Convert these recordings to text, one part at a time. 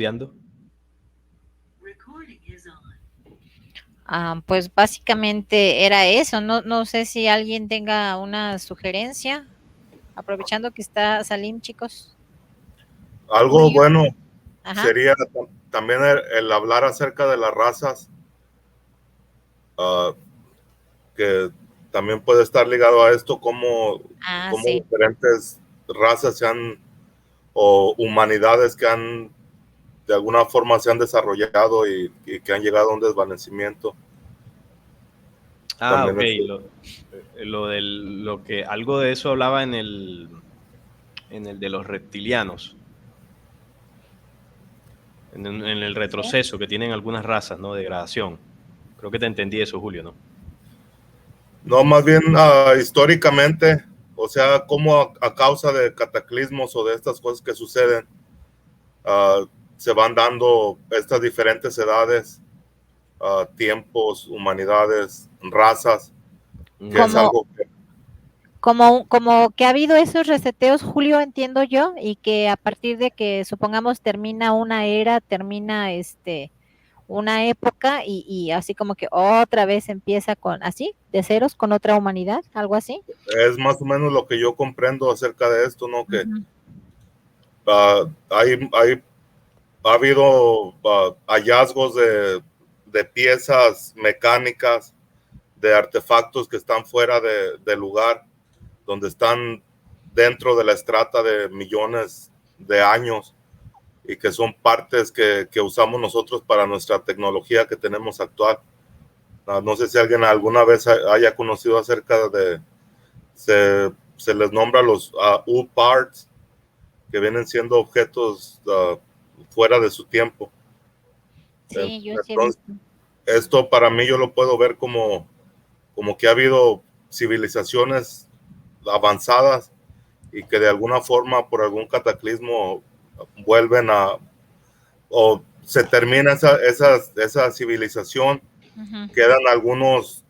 estudiando? Pues básicamente era eso. No sé si alguien tenga una sugerencia, aprovechando que está Salim, chicos. Algo Julio. bueno Ajá. sería también el hablar acerca de las razas, uh, que también puede estar ligado a esto, cómo Sí. diferentes razas o humanidades que han de alguna forma se han desarrollado y que han llegado a un desvanecimiento. Ok. También Lo que algo de eso hablaba en el de los reptilianos, en el Sí. retroceso que tienen algunas razas, ¿no? Degradación. Creo que te entendí eso, Julio, ¿no? no, más bien históricamente, o sea, cómo a causa de cataclismos o de estas cosas que suceden, uh, se van dando estas diferentes edades, tiempos, humanidades, razas, que es Como, algo que como que ha habido esos reseteos, Julio, entiendo yo, y que a partir de que supongamos termina una era, termina una época y así como que otra vez empieza con así, de ceros, con otra humanidad, algo así. es más o menos lo que yo comprendo acerca de esto, ¿no? Que Ujú. hay ha habido hallazgos de piezas mecánicas, de artefactos que están fuera de lugar, donde están dentro de la estrata de millones de años y que son partes que usamos nosotros para nuestra tecnología que tenemos actual. No sé si alguien alguna vez haya conocido acerca se les nombra los U-parts, que vienen siendo objetos fuera de su tiempo. Sí, yo sí he Entonces, visto. esto para mí yo lo puedo ver como que ha habido civilizaciones avanzadas y que de alguna forma por algún cataclismo vuelven o se termina esa civilización, Ujú. quedan algunos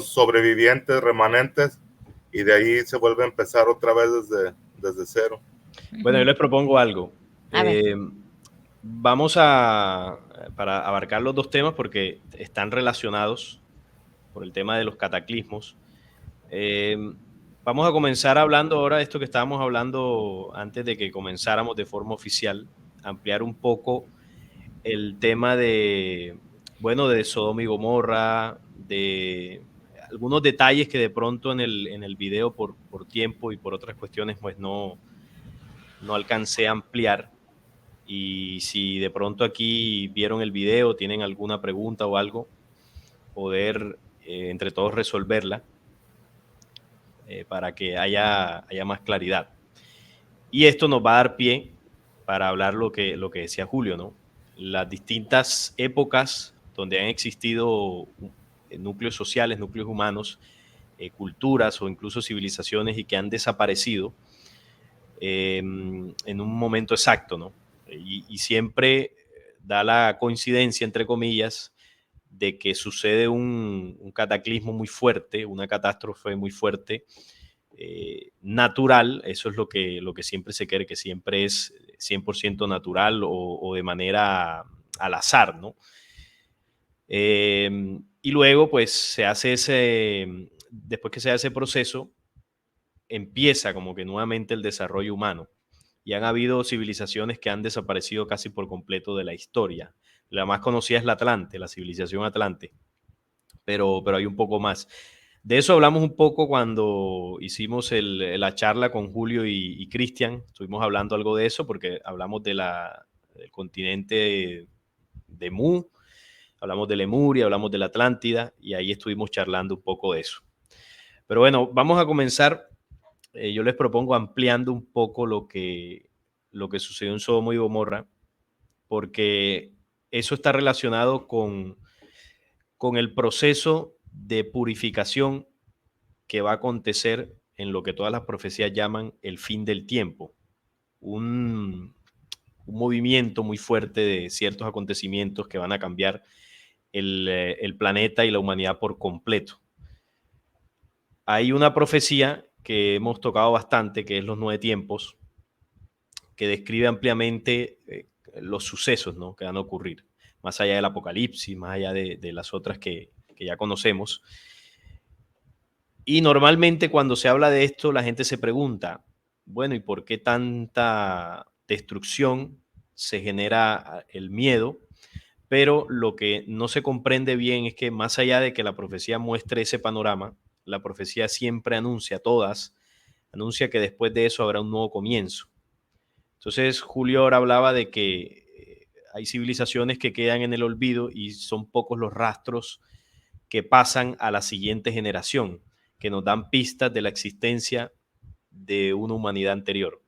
sobrevivientes remanentes y de ahí se vuelve a empezar otra vez desde cero. Bueno, yo Ujú. les propongo algo. A ver. Vamos para abarcar los dos temas porque están relacionados por el tema de los cataclismos. Eh, Vamos a comenzar hablando ahora de esto que estábamos hablando antes de que comenzáramos de forma oficial, ampliar un poco el tema bueno, de Sodoma y Gomorra, de algunos detalles que de pronto en el video por tiempo y por otras cuestiones pues no alcancé a ampliar. Y si de pronto aquí vieron el video, tienen alguna pregunta o algo, poder entre todos resolverla para que haya más claridad. Y esto nos va a dar pie para hablar lo que decía Julio, ¿no? Las distintas épocas donde han existido núcleos sociales, núcleos humanos, culturas o incluso civilizaciones y que han desaparecido en un momento exacto, ¿no? Y siempre da la coincidencia, entre comillas, de que sucede un cataclismo muy fuerte, una catástrofe muy fuerte, natural. Eso es lo que siempre se quiere, que siempre es 100% natural o de manera al azar, ¿no? Y luego, pues, después que se hace ese proceso, empieza como que nuevamente el desarrollo humano. Y han habido civilizaciones que han desaparecido casi por completo de la historia. La más conocida es la Atlante, la civilización Atlante, pero hay un poco más. De eso hablamos un poco cuando hicimos la charla con Julio y Cristian. Estuvimos hablando algo de eso porque hablamos del continente de Mu, hablamos de Lemuria, hablamos de la Atlántida y ahí estuvimos charlando un poco de eso. Pero bueno, vamos a comenzar. Yo les propongo ampliando un poco lo que sucedió en Sodoma y Gomorra, porque eso está relacionado con el proceso de purificación que va a acontecer en lo que todas las profecías llaman el fin del tiempo, un movimiento muy fuerte de ciertos acontecimientos que van a cambiar el planeta y la humanidad por completo. Hay una profecía que hemos tocado bastante, que es los 9 tiempos, que describe ampliamente los sucesos, ¿no?, que van a ocurrir, más allá del apocalipsis, más allá de las otras que ya conocemos. Y normalmente cuando se habla de esto, la gente se pregunta, bueno, ¿y por qué tanta destrucción? Se genera el miedo, pero lo que no se comprende bien es que más allá de que la profecía muestre ese panorama, la profecía siempre anuncia, anuncia que después de eso habrá un nuevo comienzo. Entonces Julio ahora hablaba de que hay civilizaciones que quedan en el olvido y son pocos los rastros que pasan a la siguiente generación, que nos dan pistas de la existencia de una humanidad anterior.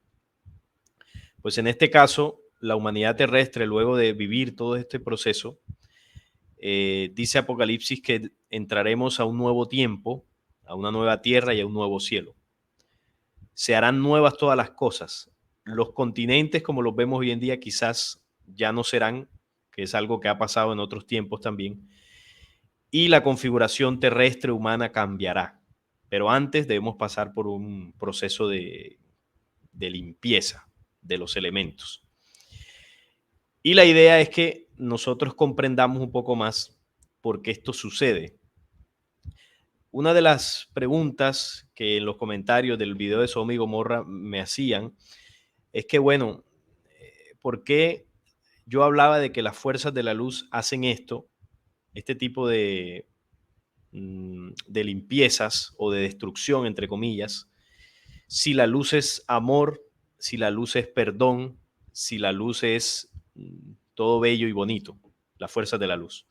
Pues en este caso, la humanidad terrestre, luego de vivir todo este proceso, dice Apocalipsis que entraremos a un nuevo tiempo, a una nueva tierra y a un nuevo cielo. Se harán nuevas todas las cosas. Los continentes, como los vemos hoy en día, quizás ya no serán, que es algo que ha pasado en otros tiempos también, y la configuración terrestre humana cambiará. Pero antes debemos pasar por un proceso de limpieza de los elementos. Y la idea es que nosotros comprendamos un poco más por qué esto sucede. Una de las preguntas que en los comentarios del video de Sodoma y Gomorra me hacían es que, bueno, ¿por qué yo hablaba de que las fuerzas de la luz hacen esto, este tipo de limpiezas o de destrucción, entre comillas, si la luz es amor, si la luz es perdón, si la luz es todo bello y bonito, las fuerzas de la luz?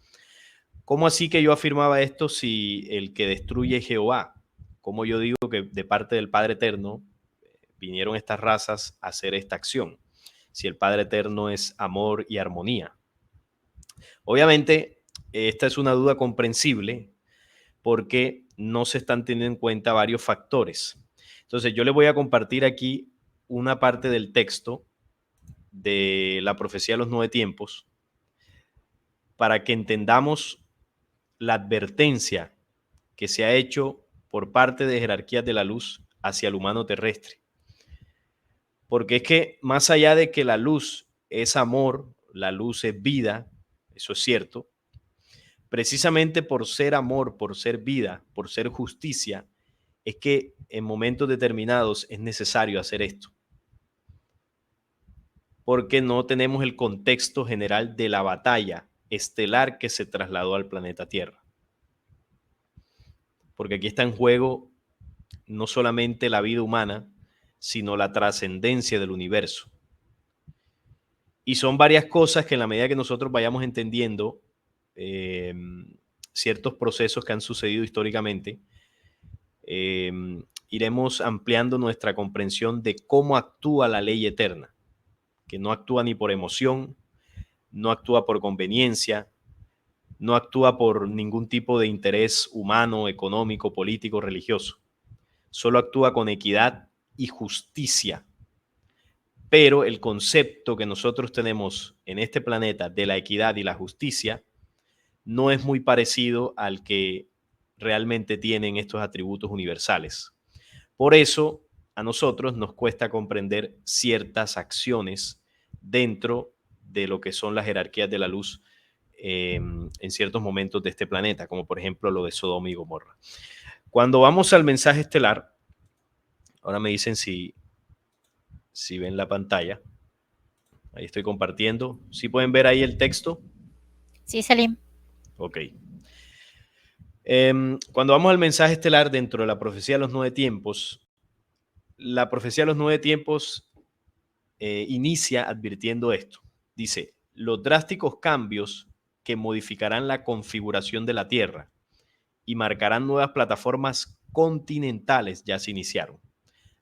¿Cómo así que yo afirmaba esto si el que destruye es Jehová? ¿Cómo yo digo que de parte del Padre Eterno vinieron estas razas a hacer esta acción? Si el Padre Eterno es amor y armonía. Obviamente, esta es una duda comprensible porque no se están teniendo en cuenta varios factores. Entonces, yo les voy a compartir aquí una parte del texto de la profecía de los 9 tiempos para que entendamos la advertencia que se ha hecho por parte de jerarquías de la luz hacia el humano terrestre. Porque es que más allá de que la luz es amor, la luz es vida, eso es cierto, precisamente por ser amor, por ser vida, por ser justicia, es que en momentos determinados es necesario hacer esto. Porque no tenemos el contexto general de la batalla estelar que se trasladó al planeta Tierra. Porque aquí está en juego no solamente la vida humana, sino la trascendencia del universo. Y son varias cosas que en la medida que nosotros vayamos entendiendo ciertos procesos que han sucedido históricamente, iremos ampliando nuestra comprensión de cómo actúa la ley eterna, que no actúa ni por emoción, no actúa por conveniencia, no actúa por ningún tipo de interés humano, económico, político, religioso. Solo actúa con equidad y justicia. Pero el concepto que nosotros tenemos en este planeta de la equidad y la justicia no es muy parecido al que realmente tienen estos atributos universales. Por eso a nosotros nos cuesta comprender ciertas acciones dentro de lo que son las jerarquías de la luz en ciertos momentos de este planeta, como por ejemplo lo de Sodoma y Gomorra. Cuando vamos al mensaje estelar, ahora me dicen si ven la pantalla. Ahí estoy compartiendo. ¿Sí pueden ver ahí el texto? Sí, Salim. Ok. Cuando vamos al mensaje estelar dentro de la profecía de los 9 tiempos, la profecía de los 9 tiempos inicia advirtiendo esto. Dice, los drásticos cambios que modificarán la configuración de la Tierra y marcarán nuevas plataformas continentales ya se iniciaron.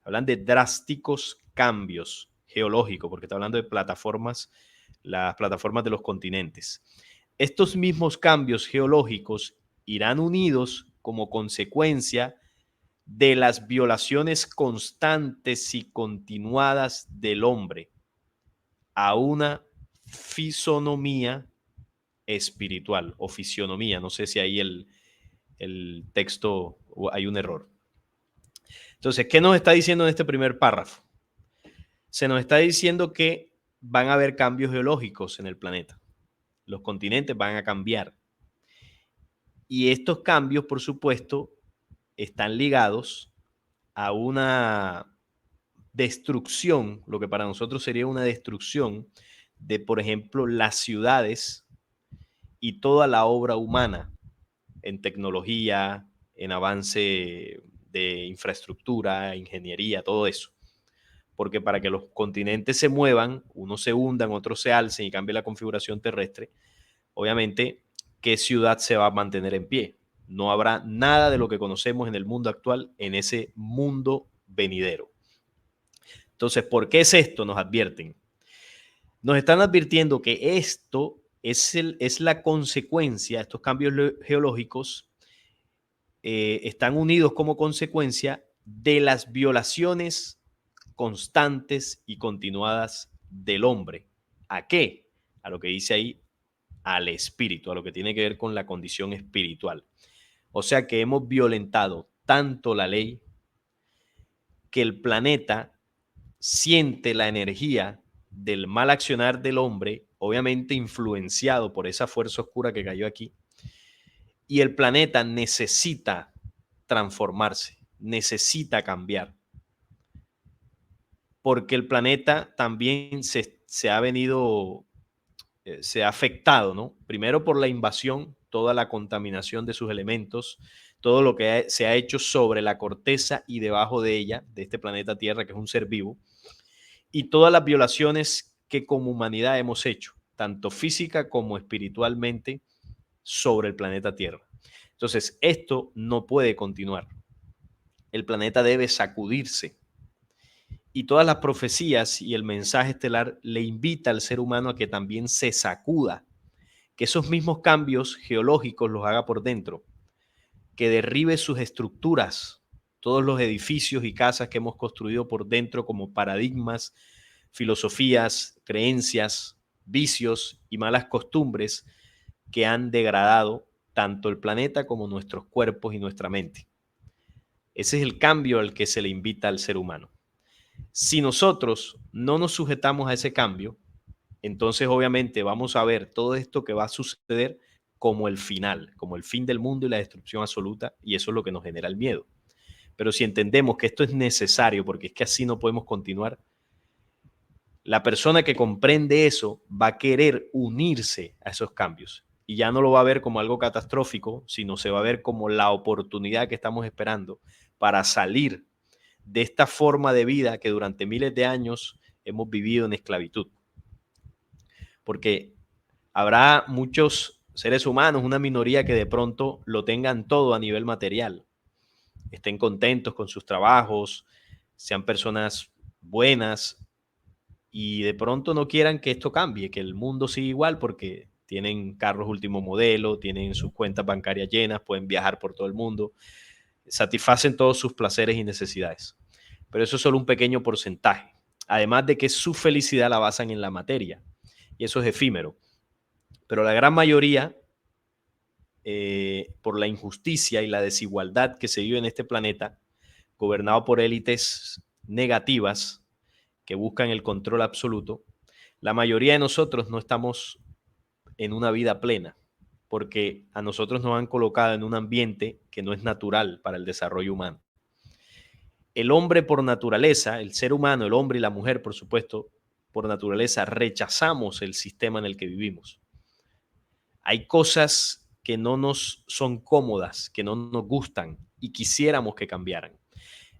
Hablan de drásticos cambios geológicos, porque está hablando de plataformas, las plataformas de los continentes. Estos mismos cambios geológicos irán unidos como consecuencia de las violaciones constantes y continuadas del hombre a una fisonomía espiritual o fisionomía. No sé si ahí el texto hay un error. Entonces, ¿qué nos está diciendo en este primer párrafo? Se nos está diciendo que van a haber cambios geológicos en el planeta. Los continentes van a cambiar. Y estos cambios, por supuesto, están ligados a una destrucción, lo que para nosotros sería una destrucción de, por ejemplo, las ciudades y toda la obra humana en tecnología, en avance de infraestructura, ingeniería, todo eso. Porque para que los continentes se muevan, unos se hundan, otros se alcen y cambie la configuración terrestre, obviamente, ¿qué ciudad se va a mantener en pie? No habrá nada de lo que conocemos en el mundo actual en ese mundo venidero. Entonces, ¿por qué es esto? Nos advierten. Nos están advirtiendo que esto es la consecuencia, estos cambios geológicos están unidos como consecuencia de las violaciones constantes y continuadas del hombre. ¿A qué? A lo que dice ahí, al espíritu, a lo que tiene que ver con la condición espiritual. O sea que hemos violentado tanto la ley que el planeta siente la energía del mal accionar del hombre, obviamente influenciado por esa fuerza oscura que cayó aquí, y el planeta necesita transformarse, necesita cambiar, porque el planeta también se ha venido, se ha afectado, ¿no? Primero por la invasión, toda la contaminación de sus elementos, todo lo que se ha hecho sobre la corteza y debajo de ella, de este planeta Tierra, que es un ser vivo, y todas las violaciones que como humanidad hemos hecho, tanto física como espiritualmente, sobre el planeta Tierra. Entonces, esto no puede continuar. El planeta debe sacudirse. Y todas las profecías y el mensaje estelar le invita al ser humano a que también se sacuda, que esos mismos cambios geológicos los haga por dentro, que derribe sus estructuras, todos los edificios y casas que hemos construido por dentro como paradigmas, filosofías, creencias, vicios y malas costumbres que han degradado tanto el planeta como nuestros cuerpos y nuestra mente. Ese es el cambio al que se le invita al ser humano. Si nosotros no nos sujetamos a ese cambio, entonces obviamente vamos a ver todo esto que va a suceder como el final, como el fin del mundo y la destrucción absoluta, y eso es lo que nos genera el miedo. Pero si entendemos que esto es necesario, porque es que así no podemos continuar, la persona que comprende eso va a querer unirse a esos cambios y ya no lo va a ver como algo catastrófico, sino se va a ver como la oportunidad que estamos esperando para salir de esta forma de vida que durante miles de años hemos vivido en esclavitud. Porque habrá muchos seres humanos, una minoría que de pronto lo tengan todo a nivel material, estén contentos con sus trabajos, sean personas buenas y de pronto no quieran que esto cambie, que el mundo siga igual porque tienen carros último modelo, tienen sus cuentas bancarias llenas, pueden viajar por todo el mundo, satisfacen todos sus placeres y necesidades. Pero eso es solo un pequeño porcentaje. Además de que su felicidad la basan en la materia y eso es efímero. Pero la gran mayoría, por la injusticia y la desigualdad que se vive en este planeta, gobernado por élites negativas que buscan el control absoluto, la mayoría de nosotros no estamos en una vida plena, porque a nosotros nos han colocado en un ambiente que no es natural para el desarrollo humano. El hombre por naturaleza, el ser humano, el hombre y la mujer, por supuesto, por naturaleza, rechazamos el sistema en el que vivimos. Hay cosas que no nos son cómodas, que no nos gustan y quisiéramos que cambiaran.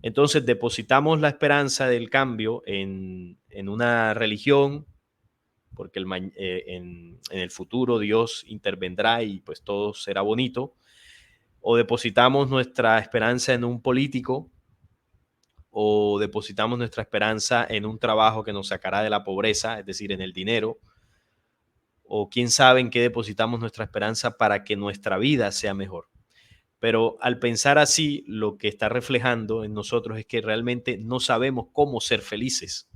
Entonces depositamos la esperanza del cambio en una religión, porque en el futuro Dios intervendrá y pues todo será bonito, o depositamos nuestra esperanza en un político, o depositamos nuestra esperanza en un trabajo que nos sacará de la pobreza, es decir, en el dinero, o quién sabe en qué depositamos nuestra esperanza para que nuestra vida sea mejor. Pero al pensar así, lo que está reflejando en nosotros es que realmente no sabemos cómo ser felices,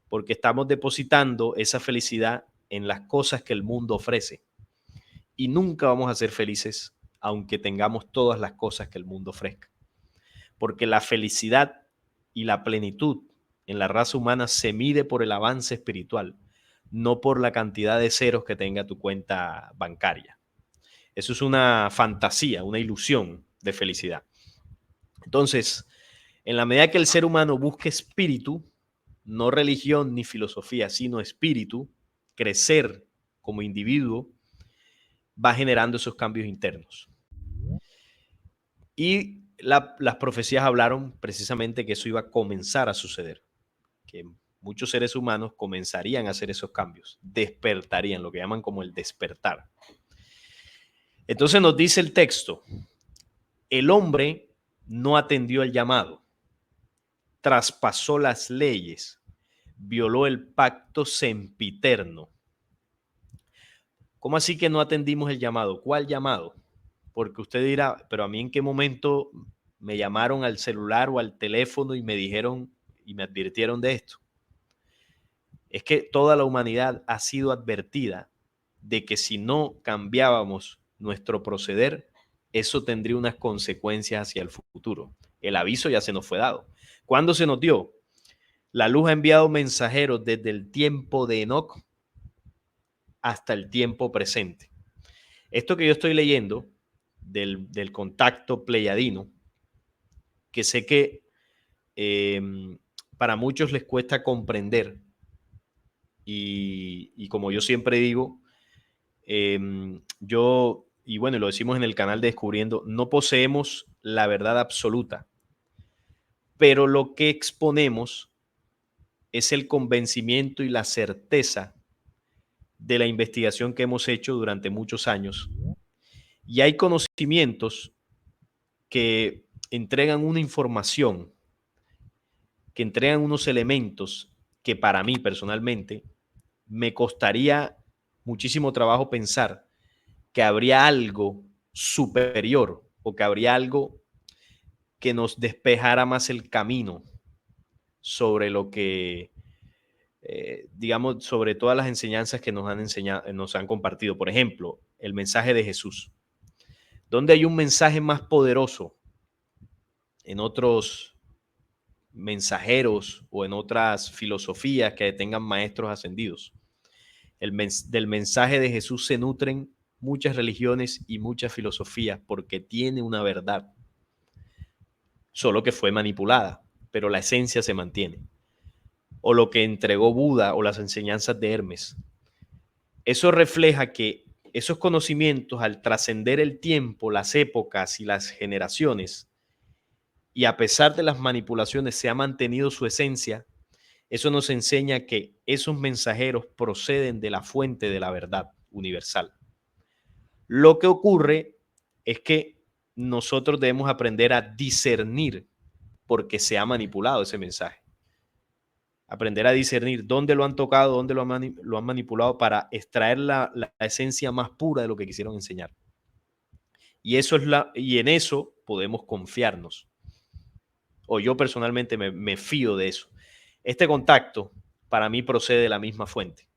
porque estamos depositando esa felicidad en las cosas que el mundo ofrece. Y nunca vamos a ser felices aunque tengamos todas las cosas que el mundo ofrezca. Porque la felicidad y la plenitud en la raza humana se mide por el avance espiritual, no por la cantidad de ceros que tenga tu cuenta bancaria. Eso es una fantasía, una ilusión de felicidad. Entonces, en la medida que el ser humano busque espíritu, no religión ni filosofía, sino espíritu, crecer como individuo, va generando esos cambios internos. Y las profecías hablaron precisamente que eso iba a comenzar a suceder, que muchos seres humanos comenzarían a hacer esos cambios, despertarían, lo que llaman como el despertar. Entonces nos dice el texto, el hombre no atendió el llamado, traspasó las leyes, violó el pacto sempiterno. ¿Cómo así que no atendimos el llamado? ¿Cuál llamado? Porque usted dirá, pero a mí en qué momento me llamaron al celular o al teléfono y me dijeron y me advirtieron de esto. Es que toda la humanidad ha sido advertida de que si no cambiábamos nuestro proceder, eso tendría unas consecuencias hacia el futuro. El aviso ya se nos fue dado. ¿Cuándo se nos dio? La luz ha enviado mensajeros desde el tiempo de Enoc hasta el tiempo presente. Esto que yo estoy leyendo del contacto pleyadino, que sé que para muchos les cuesta comprender, y como yo siempre digo, yo, y bueno, lo decimos en el canal de Descubriendo, no poseemos la verdad absoluta, pero lo que exponemos es el convencimiento y la certeza de la investigación que hemos hecho durante muchos años. Y hay conocimientos que entregan una información, que entregan unos elementos que para mí personalmente me costaría muchísimo trabajo pensar que habría algo superior o que habría algo que nos despejara más el camino sobre lo que, digamos, sobre todas las enseñanzas que nos han enseñado, nos han compartido. Por ejemplo, el mensaje de Jesús. ¿Dónde hay un mensaje más poderoso en otros mensajeros o en otras filosofías que tengan maestros ascendidos? Del mensaje de Jesús se nutren muchas religiones y muchas filosofías porque tiene una verdad, solo que fue manipulada, pero la esencia se mantiene. O lo que entregó Buda o las enseñanzas de Hermes. Eso refleja que esos conocimientos, al trascender el tiempo, las épocas y las generaciones, y a pesar de las manipulaciones se ha mantenido su esencia, eso nos enseña que esos mensajeros proceden de la fuente de la verdad universal. Lo que ocurre es que nosotros debemos aprender a discernir porque se ha manipulado ese mensaje. Aprender a discernir dónde lo han tocado, dónde lo han manipulado para extraer la esencia más pura de lo que quisieron enseñar. Y en eso podemos confiarnos. O yo personalmente me fío de eso. Este contacto para mí procede de la misma fuente.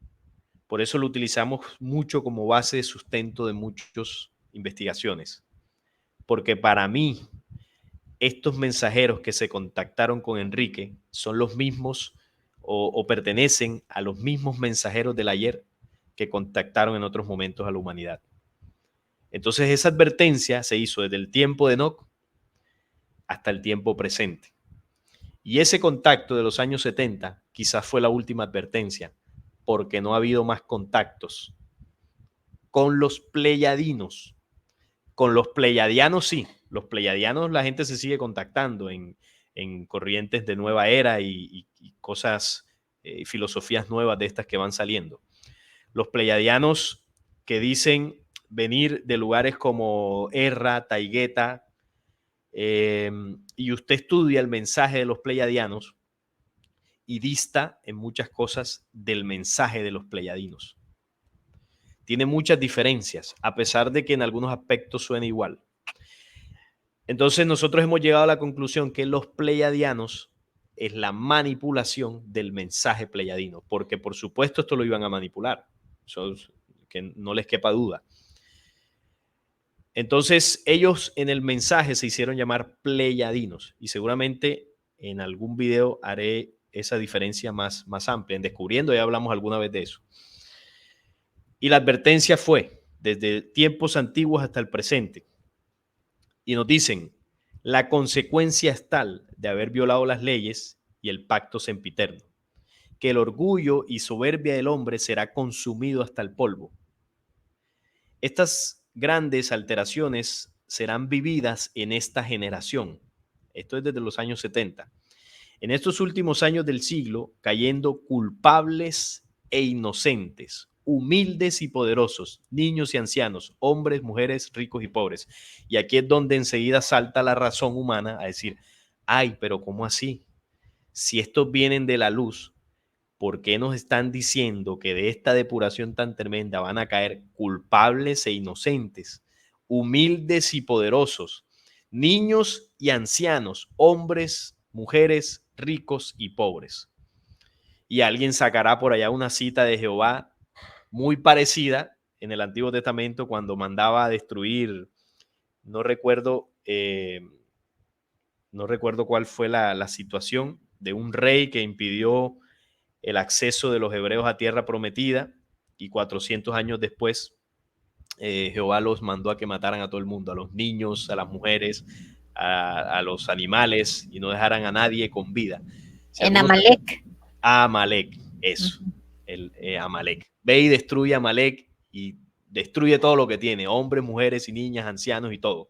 Por eso lo utilizamos mucho como base de sustento de muchas investigaciones. Porque para mí, estos mensajeros que se contactaron con Enrique son los mismos o pertenecen a los mismos mensajeros del ayer que contactaron en otros momentos a la humanidad. Entonces esa advertencia se hizo desde el tiempo de Enoc hasta el tiempo presente. Y ese contacto de los años 70 quizás fue la última advertencia, porque no ha habido más contactos con los pleyadinos. Con los pleyadianos sí, los pleyadianos la gente se sigue contactando en corrientes de nueva era y cosas, filosofías nuevas de estas que van saliendo. Los pleyadianos que dicen venir de lugares como Erra, Taigueta, y usted estudia el mensaje de los pleyadianos y dista en muchas cosas del mensaje de los pleyadinos. Tiene muchas diferencias, a pesar de que en algunos aspectos suena igual. Entonces nosotros hemos llegado a la conclusión que los pleyadianos es la manipulación del mensaje pleyadino, porque por supuesto esto lo iban a manipular, eso, que no les quepa duda. Entonces ellos en el mensaje se hicieron llamar pleyadinos y seguramente en algún video haré esa diferencia más amplia. En Descubriendo ya hablamos alguna vez de eso. Y la advertencia fue desde tiempos antiguos hasta el presente. Y nos dicen, la consecuencia es tal de haber violado las leyes y el pacto sempiterno, que el orgullo y soberbia del hombre será consumido hasta el polvo. Estas grandes alteraciones serán vividas en esta generación. Esto es desde los años 70. En estos últimos años del siglo, cayendo culpables e inocentes, humildes y poderosos, niños y ancianos, hombres, mujeres, ricos y pobres. Y aquí es donde enseguida salta la razón humana a decir, ay, pero ¿cómo así? Si estos vienen de la luz, ¿por qué nos están diciendo que de esta depuración tan tremenda van a caer culpables e inocentes, humildes y poderosos, niños y ancianos, hombres, mujeres, ricos y pobres? Y alguien sacará por allá una cita de Jehová muy parecida en el Antiguo Testamento cuando mandaba a destruir, no recuerdo cuál fue la situación de un rey que impidió el acceso de los hebreos a tierra prometida, y 400 años después Jehová los mandó a que mataran a todo el mundo, a los niños, a las mujeres, a los animales, y no dejaran a nadie con vida. Si en Amalek. Amalek, eso, Amalek. Ve y destruye a Amalek y destruye todo lo que tiene, hombres, mujeres y niñas, ancianos y todo.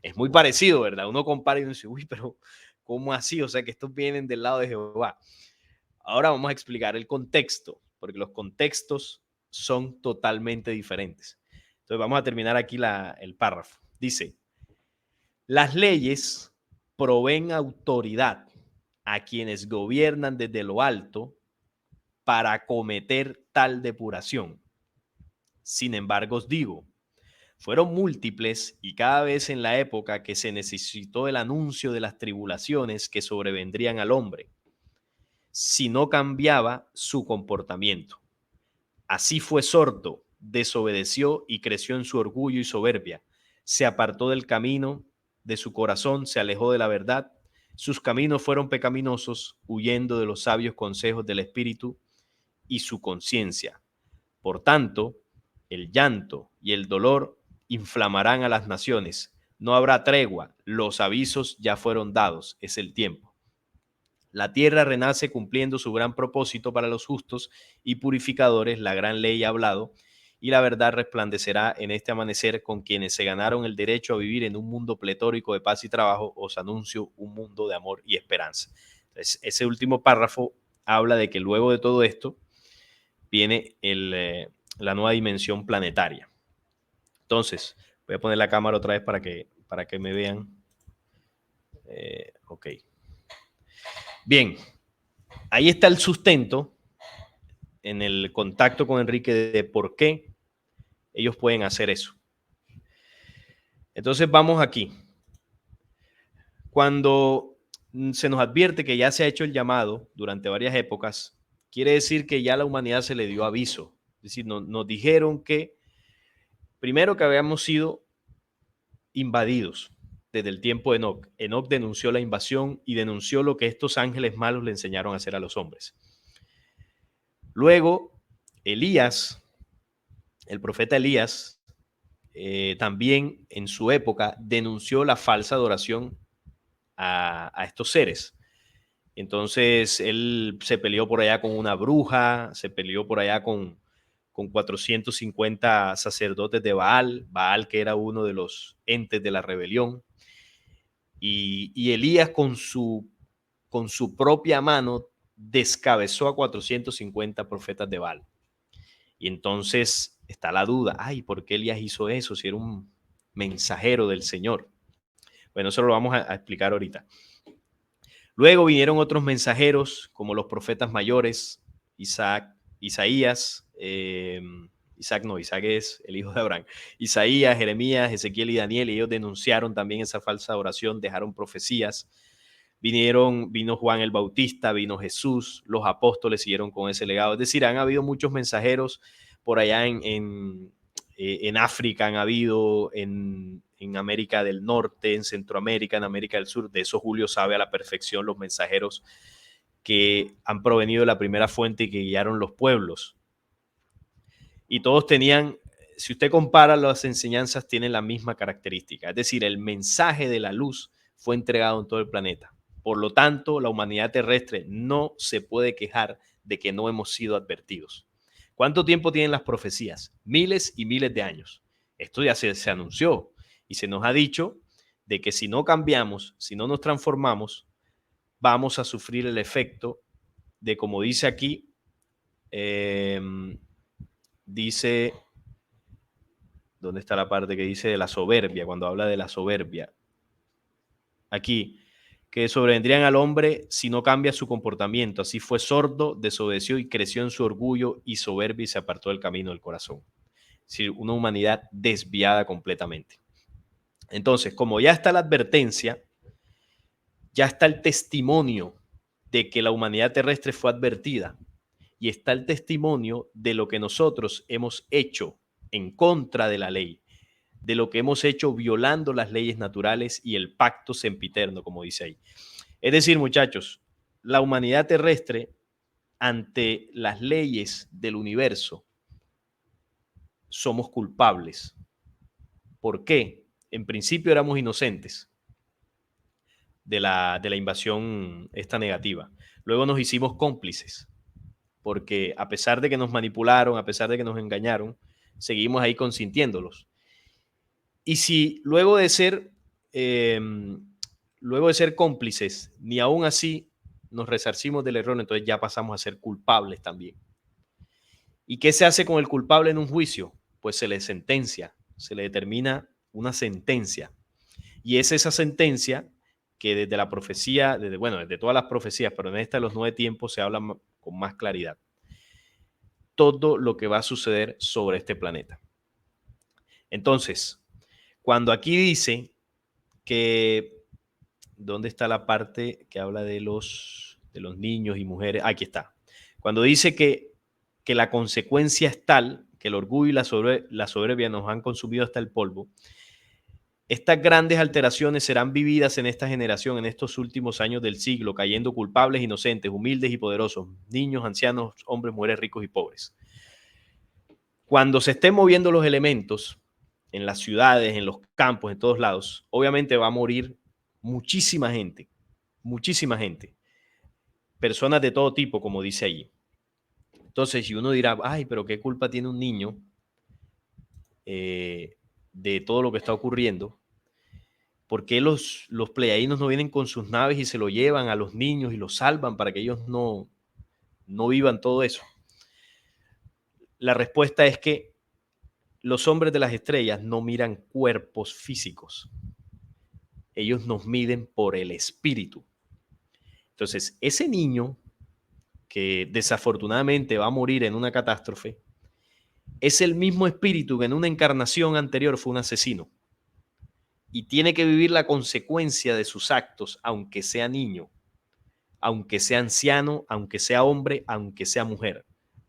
Es muy parecido, ¿verdad? Uno compara y uno dice, uy, pero ¿cómo así? O sea, que estos vienen del lado de Jehová. Ahora vamos a explicar el contexto, porque los contextos son totalmente diferentes. Entonces vamos a terminar aquí el párrafo. Dice, las leyes proveen autoridad a quienes gobiernan desde lo alto para cometer tal depuración. Sin embargo, os digo, fueron múltiples y cada vez en la época que se necesitó el anuncio de las tribulaciones que sobrevendrían al hombre, si no cambiaba su comportamiento. Así fue sordo, desobedeció y creció en su orgullo y soberbia. Se apartó del camino de su corazón, se alejó de la verdad. Sus caminos fueron pecaminosos, huyendo de los sabios consejos del Espíritu y su conciencia. Por tanto, el llanto y el dolor inflamarán a las naciones. No habrá tregua, los avisos ya fueron dados, es el tiempo. La tierra renace cumpliendo su gran propósito para los justos y purificadores, la gran ley ha hablado, y la verdad resplandecerá en este amanecer con quienes se ganaron el derecho a vivir en un mundo pletórico de paz y trabajo. Os anuncio un mundo de amor y esperanza. Entonces, ese último párrafo habla de que luego de todo esto viene la nueva dimensión planetaria. Entonces, voy a poner la cámara otra vez para que me vean. Ok. Bien, ahí está el sustento en el contacto con Enrique de por qué ellos pueden hacer eso. Entonces vamos aquí. Cuando se nos advierte que ya se ha hecho el llamado durante varias épocas, quiere decir que ya a la humanidad se le dio aviso. Es decir, nos dijeron que primero que habíamos sido invadidos desde el tiempo de Enoc. Enoc denunció la invasión y denunció lo que estos ángeles malos le enseñaron a hacer a los hombres. Luego, Elías, el profeta Elías, también en su época denunció la falsa adoración a estos seres. Entonces, él se peleó por allá con una bruja, se peleó por allá con 450 sacerdotes de Baal, que era uno de los entes de la rebelión. Y Elías con su propia mano descabezó a 450 profetas de Baal. Y entonces está la duda, ay, ¿por qué Elías hizo eso si era un mensajero del Señor? Bueno, eso lo vamos a explicar ahorita. Luego vinieron otros mensajeros como los profetas mayores, Isaac es el hijo de Abraham, Isaías, Jeremías, Ezequiel y Daniel, y ellos denunciaron también esa falsa oración, dejaron profecías. Vino Juan el Bautista, vino Jesús, los apóstoles siguieron con ese legado. Es decir, han habido muchos mensajeros por allá en África, han habido en América del Norte, en Centroamérica, en América del Sur. De eso Julio sabe a la perfección los mensajeros que han provenido de la primera fuente y que guiaron los pueblos. Y todos tenían, si usted compara las enseñanzas, tienen la misma característica. Es decir, el mensaje de la luz fue entregado en todo el planeta. Por lo tanto, la humanidad terrestre no se puede quejar de que no hemos sido advertidos. ¿Cuánto tiempo tienen las profecías? Miles y miles de años. Esto ya se anunció y se nos ha dicho de que si no cambiamos, si no nos transformamos, vamos a sufrir el efecto de, como dice aquí, dice, ¿dónde está la parte que dice de la soberbia? Cuando habla de la soberbia. Aquí, que sobrevendrían al hombre si no cambia su comportamiento. Así fue sordo, desobedeció y creció en su orgullo y soberbia y se apartó del camino del corazón. Es decir, una humanidad desviada completamente. Entonces, como ya está la advertencia, ya está el testimonio de que la humanidad terrestre fue advertida y está el testimonio de lo que nosotros hemos hecho en contra de la ley, de lo que hemos hecho violando las leyes naturales y el pacto sempiterno, como dice ahí. Es decir, muchachos, la humanidad terrestre ante las leyes del universo somos culpables. ¿Por qué? En principio éramos inocentes de la invasión esta negativa. Luego nos hicimos cómplices, porque a pesar de que nos manipularon, a pesar de que nos engañaron, seguimos ahí consintiéndolos. Y si luego de ser cómplices, ni aún así nos resarcimos del error, entonces ya pasamos a ser culpables también. ¿Y qué se hace con el culpable en un juicio? Pues se le sentencia, se le determina una sentencia. Y es esa sentencia que desde la profecía, desde todas las profecías, pero en esta de los 9 tiempos se habla con más claridad. Todo lo que va a suceder sobre este planeta. Entonces, cuando aquí dice que, ¿dónde está la parte que habla de los niños y mujeres? Aquí está. Cuando dice que la consecuencia es tal, que el orgullo y la soberbia nos han consumido hasta el polvo, estas grandes alteraciones serán vividas en esta generación, en estos últimos años del siglo, cayendo culpables, inocentes, humildes y poderosos, niños, ancianos, hombres, mujeres, ricos y pobres. Cuando se estén moviendo los elementos en las ciudades, en los campos, en todos lados, obviamente va a morir muchísima gente, personas de todo tipo, como dice allí. Entonces, si uno dirá, ay, pero ¿qué culpa tiene un niño de todo lo que está ocurriendo? ¿Por qué los pleiadianos no vienen con sus naves y se lo llevan a los niños y los salvan para que ellos no vivan todo eso? La respuesta es que los hombres de las estrellas no miran cuerpos físicos. Ellos nos miden por el espíritu. Entonces, ese niño que desafortunadamente va a morir en una catástrofe es el mismo espíritu que en una encarnación anterior fue un asesino y tiene que vivir la consecuencia de sus actos, aunque sea niño, aunque sea anciano, aunque sea hombre, aunque sea mujer,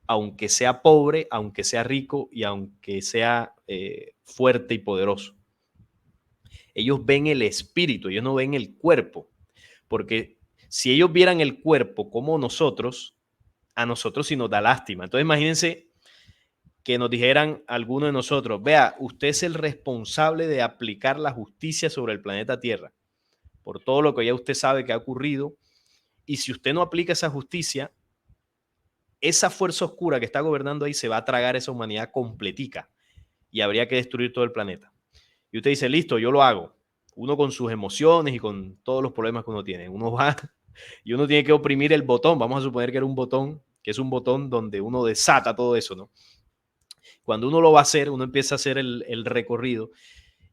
aunque sea pobre, aunque sea rico y aunque sea fuerte y poderoso. Ellos ven el espíritu, ellos no ven el cuerpo, porque si ellos vieran el cuerpo como nosotros, a nosotros sí nos da lástima. Entonces imagínense que nos dijeran alguno de nosotros, vea, usted es el responsable de aplicar la justicia sobre el planeta Tierra, por todo lo que ya usted sabe que ha ocurrido, y si usted no aplica esa justicia, esa fuerza oscura que está gobernando ahí se va a tragar esa humanidad completica y habría que destruir todo el planeta. Y usted dice, listo, yo lo hago. Uno con sus emociones y con todos los problemas que uno tiene. Uno va y uno tiene que oprimir el botón. Vamos a suponer que era un botón, que es un botón donde uno desata todo eso, ¿no? Cuando uno lo va a hacer, uno empieza a hacer el recorrido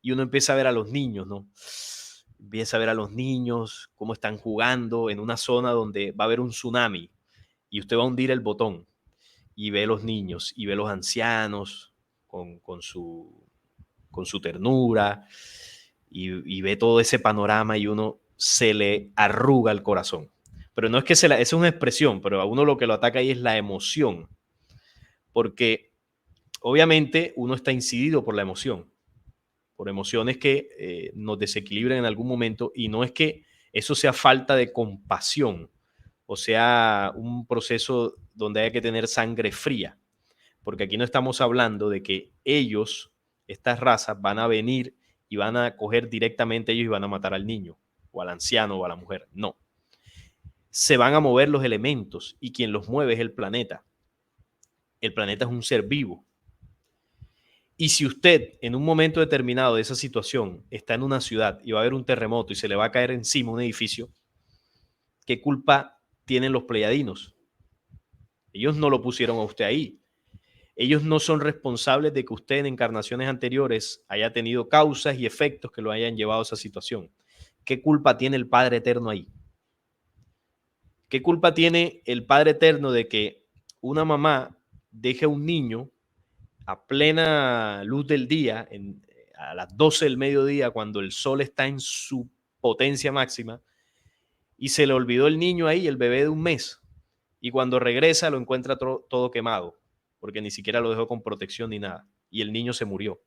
y uno empieza a ver a los niños, ¿no? Empieza a ver a los niños, cómo están jugando en una zona donde va a haber un tsunami y usted va a hundir el botón y ve a los niños y ve a los ancianos con su ternura y ve todo ese panorama y uno se le arruga el corazón. Pero no es que esa es una expresión, pero a uno lo que lo ataca ahí es la emoción, porque obviamente uno está incidido por la emoción, por emociones que nos desequilibran en algún momento, y no es que eso sea falta de compasión, o sea un proceso donde haya que tener sangre fría, porque aquí no estamos hablando de que ellos, estas razas, van a venir y van a coger directamente ellos y van a matar al niño, o al anciano, o a la mujer. No. Se van a mover los elementos y quien los mueve es el planeta. El planeta es un ser vivo. Y si usted en un momento determinado de esa situación está en una ciudad y va a haber un terremoto y se le va a caer encima un edificio, ¿qué culpa tienen los pleiadinos? Ellos no lo pusieron a usted ahí. Ellos no son responsables de que usted en encarnaciones anteriores haya tenido causas y efectos que lo hayan llevado a esa situación. ¿Qué culpa tiene el Padre Eterno ahí? ¿Qué culpa tiene el Padre Eterno de que una mamá deje a un niño a plena luz del día, a las 12 del mediodía, cuando el sol está en su potencia máxima, y se le olvidó el niño ahí, el bebé de un mes, y cuando regresa lo encuentra todo quemado, porque ni siquiera lo dejó con protección ni nada, y el niño se murió?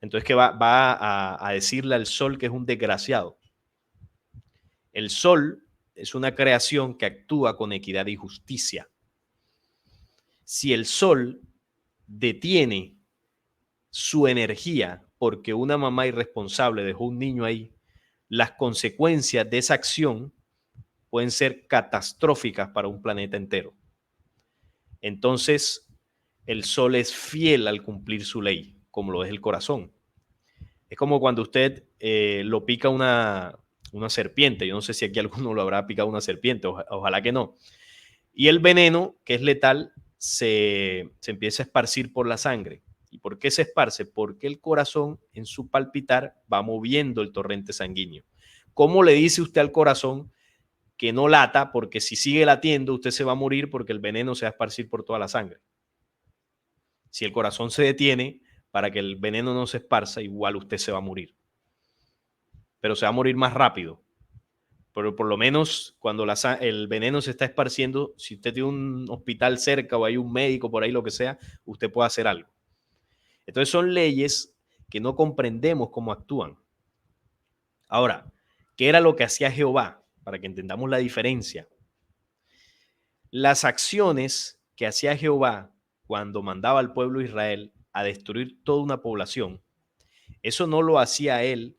Entonces, ¿qué va a decirle al sol que es un desgraciado? El sol es una creación que actúa con equidad y justicia. Si el sol detiene su energía porque una mamá irresponsable dejó un niño ahí, las consecuencias de esa acción pueden ser catastróficas para un planeta entero. Entonces, el sol es fiel al cumplir su ley, como lo es el corazón. Es como cuando usted lo pica una serpiente. Yo no sé si aquí alguno lo habrá picado una serpiente, ojalá que no. Y el veneno, que es letal, se empieza a esparcir por la sangre. ¿Y por qué se esparce? Porque el corazón en su palpitar va moviendo el torrente sanguíneo. ¿Cómo le dice usted al corazón que no lata? Porque si sigue latiendo, usted se va a morir porque el veneno se va a esparcir por toda la sangre. Si el corazón se detiene para que el veneno no se esparza, igual usted se va a morir. Pero se va a morir más rápido. Pero por lo menos cuando el veneno se está esparciendo, si usted tiene un hospital cerca o hay un médico por ahí, lo que sea, usted puede hacer algo. Entonces son leyes que no comprendemos cómo actúan. Ahora, ¿qué era lo que hacía Jehová? Para que entendamos la diferencia. Las acciones que hacía Jehová cuando mandaba al pueblo de Israel a destruir toda una población, eso no lo hacía él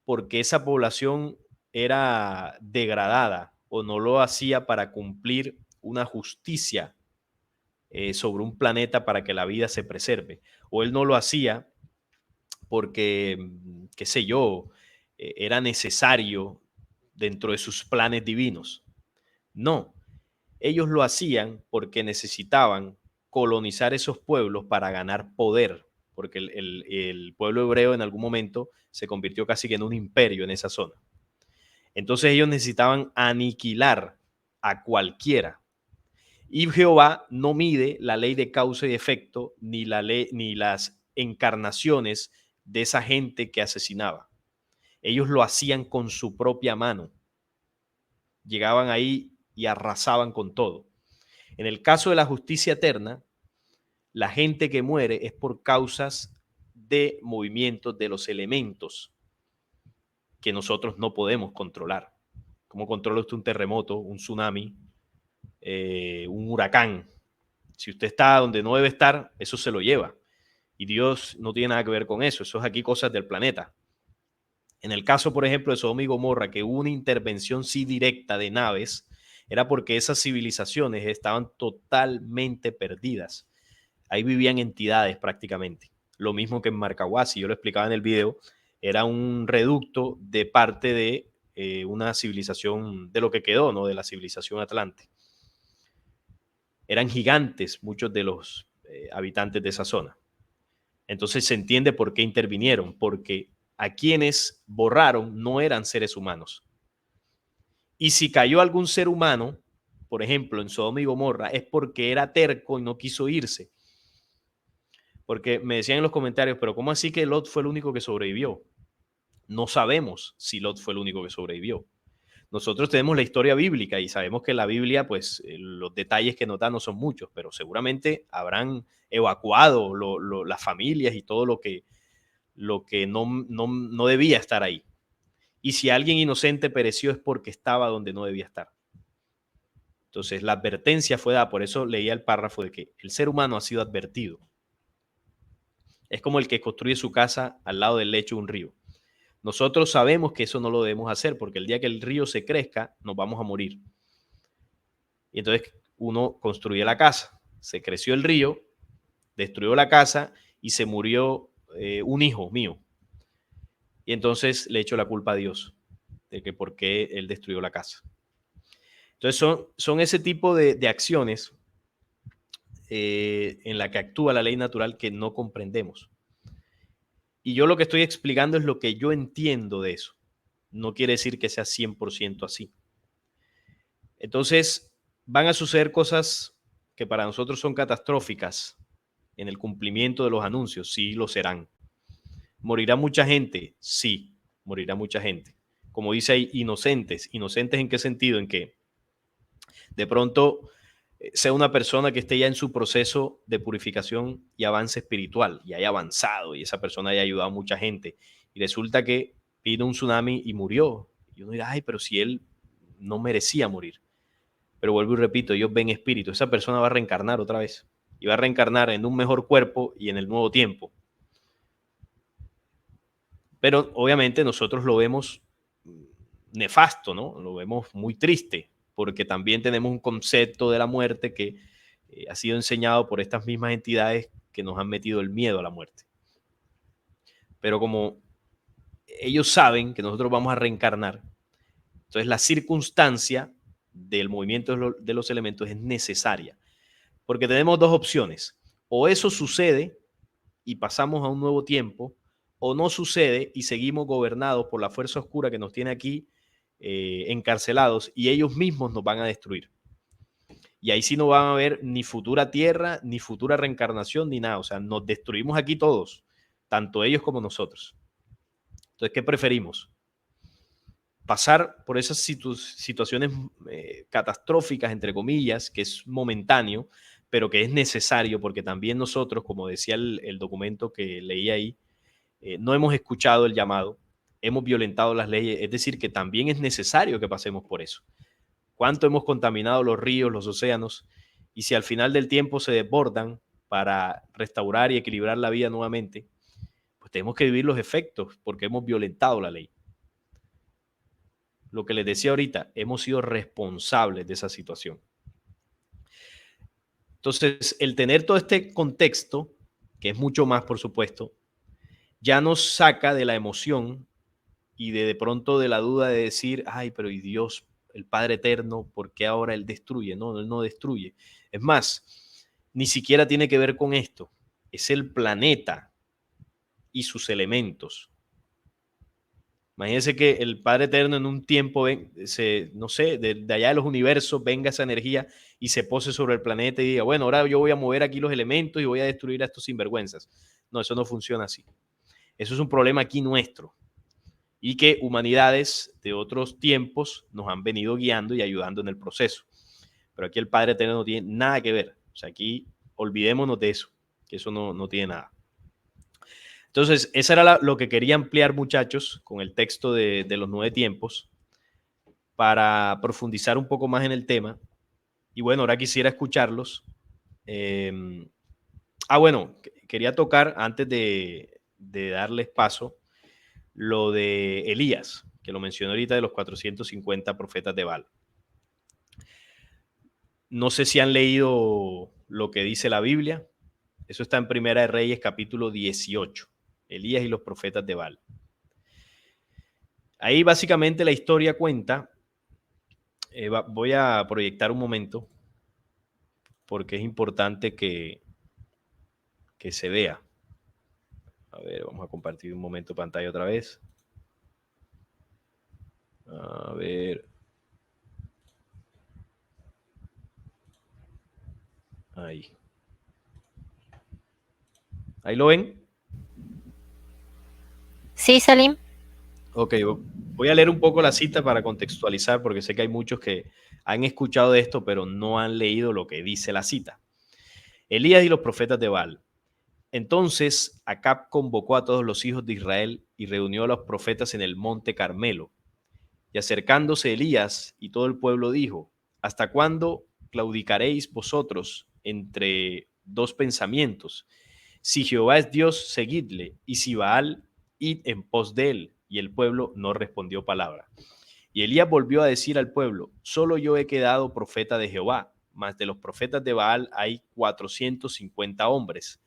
porque esa población era degradada o no lo hacía para cumplir una justicia sobre un planeta para que la vida se preserve, o él no lo hacía porque, qué sé yo, era necesario dentro de sus planes divinos. No, ellos lo hacían porque necesitaban colonizar esos pueblos para ganar poder, porque el pueblo hebreo en algún momento se convirtió casi que en un imperio en esa zona. Entonces ellos necesitaban aniquilar a cualquiera. Y Jehová no mide la ley de causa y efecto ni la ley ni las encarnaciones de esa gente que asesinaba. Ellos lo hacían con su propia mano. Llegaban ahí y arrasaban con todo. En el caso de la justicia eterna, la gente que muere es por causas de movimientos de los elementos que nosotros no podemos controlar. ¿Cómo controla usted un terremoto, un tsunami, un huracán? Si usted está donde no debe estar, eso se lo lleva. Y Dios no tiene nada que ver con eso. Eso es aquí cosas del planeta. En el caso, por ejemplo, de Sodoma y Gomorra, que hubo una intervención sí directa de naves, era porque esas civilizaciones estaban totalmente perdidas. Ahí vivían entidades prácticamente. Lo mismo que en Marcahuasi, yo lo explicaba en el video, era un reducto de parte de una civilización, de lo que quedó, ¿no? De la civilización atlante. Eran gigantes muchos de los habitantes de esa zona. Entonces se entiende por qué intervinieron, porque a quienes borraron no eran seres humanos. Y si cayó algún ser humano, por ejemplo, en Sodoma y Gomorra, es porque era terco y no quiso irse. Porque me decían en los comentarios, pero ¿cómo así que Lot fue el único que sobrevivió? No sabemos si Lot fue el único que sobrevivió. Nosotros tenemos la historia bíblica y sabemos que la Biblia, pues los detalles que nos da no son muchos, pero seguramente habrán evacuado las familias y todo lo que no debía estar ahí. Y si alguien inocente pereció es porque estaba donde no debía estar. Entonces, la advertencia fue dada, por eso leía el párrafo de que el ser humano ha sido advertido. Es como el que construye su casa al lado del lecho de un río. Nosotros sabemos que eso no lo debemos hacer porque el día que el río se crezca, nos vamos a morir. Y entonces uno construye la casa. Se creció el río, destruyó la casa y se murió un hijo mío. Y entonces le echo la culpa a Dios de que por qué él destruyó la casa. Entonces son ese tipo de acciones en la que actúa la ley natural que no comprendemos. Y yo lo que estoy explicando es lo que yo entiendo de eso. No quiere decir que sea 100% así. Entonces, van a suceder cosas que para nosotros son catastróficas en el cumplimiento de los anuncios. Sí, lo serán. ¿Morirá mucha gente? Sí, morirá mucha gente. Como dice ahí, inocentes. ¿Inocentes en qué sentido? En que de pronto sea una persona que esté ya en su proceso de purificación y avance espiritual y haya avanzado y esa persona haya ayudado a mucha gente y resulta que vino un tsunami y murió. Y uno dirá, ay, pero si él no merecía morir. Pero vuelvo y repito, ellos ven espíritu. Esa persona va a reencarnar otra vez y va a reencarnar en un mejor cuerpo y en el nuevo tiempo. Pero obviamente nosotros lo vemos nefasto, ¿no? Lo vemos muy triste, porque también tenemos un concepto de la muerte que ha sido enseñado por estas mismas entidades que nos han metido el miedo a la muerte. Pero como ellos saben que nosotros vamos a reencarnar, entonces la circunstancia del movimiento de los elementos es necesaria, porque tenemos dos opciones. O eso sucede y pasamos a un nuevo tiempo, o no sucede y seguimos gobernados por la fuerza oscura que nos tiene aquí encarcelados y ellos mismos nos van a destruir. Y ahí sí no van a haber ni futura tierra, ni futura reencarnación, ni nada. O sea, nos destruimos aquí todos, tanto ellos como nosotros. Entonces, ¿qué preferimos? Pasar por esas situaciones catastróficas, entre comillas, que es momentáneo, pero que es necesario porque también nosotros, como decía el documento que leí ahí, no hemos escuchado el llamado, hemos violentado las leyes, es decir, que también es necesario que pasemos por eso. ¿Cuánto hemos contaminado los ríos, los océanos? Y si al final del tiempo se desbordan para restaurar y equilibrar la vida nuevamente, pues tenemos que vivir los efectos porque hemos violentado la ley. Lo que les decía ahorita, hemos sido responsables de esa situación. Entonces, el tener todo este contexto, que es mucho más, por supuesto, ya nos saca de la emoción y de pronto de la duda de decir, ay, pero ¿y Dios, el Padre Eterno, por qué ahora Él destruye? No, Él no destruye. Es más, ni siquiera tiene que ver con esto. Es el planeta y sus elementos. Imagínense que el Padre Eterno en un tiempo, no sé, de allá de los universos, venga esa energía y se pose sobre el planeta y diga, bueno, ahora yo voy a mover aquí los elementos y voy a destruir a estos sinvergüenzas. No, eso no funciona así. Eso es un problema aquí nuestro y que humanidades de otros tiempos nos han venido guiando y ayudando en el proceso. Pero aquí el Padre Eterno no tiene nada que ver. O sea, aquí olvidémonos de eso, que eso no tiene nada. Entonces, eso era lo que quería ampliar, muchachos, con el texto de los 9 tiempos, para profundizar un poco más en el tema. Y bueno, ahora quisiera escucharlos. Bueno, quería tocar, antes de darles paso, lo de Elías, que lo mencioné ahorita, de los 450 profetas de Baal. No sé si han leído lo que dice la Biblia. Eso está en Primera de Reyes, capítulo 18. Elías y los profetas de Baal. Ahí básicamente la historia cuenta, voy a proyectar un momento, porque es importante que se vea. A ver, vamos a compartir un momento pantalla otra vez. A ver. Ahí. ¿Ahí lo ven? Sí, Salim. Ok, voy a leer un poco la cita para contextualizar, porque sé que hay muchos que han escuchado de esto, pero no han leído lo que dice la cita. Elías y los profetas de Baal. Entonces Acab convocó a todos los hijos de Israel y reunió a los profetas en el monte Carmelo. Y acercándose Elías y todo el pueblo dijo, ¿Hasta cuándo claudicaréis vosotros entre dos pensamientos? Si Jehová es Dios, seguidle, y si Baal, id en pos de él. Y el pueblo no respondió palabra. Y Elías volvió a decir al pueblo: solo yo he quedado profeta de Jehová, mas de los profetas de Baal hay 450 hombres.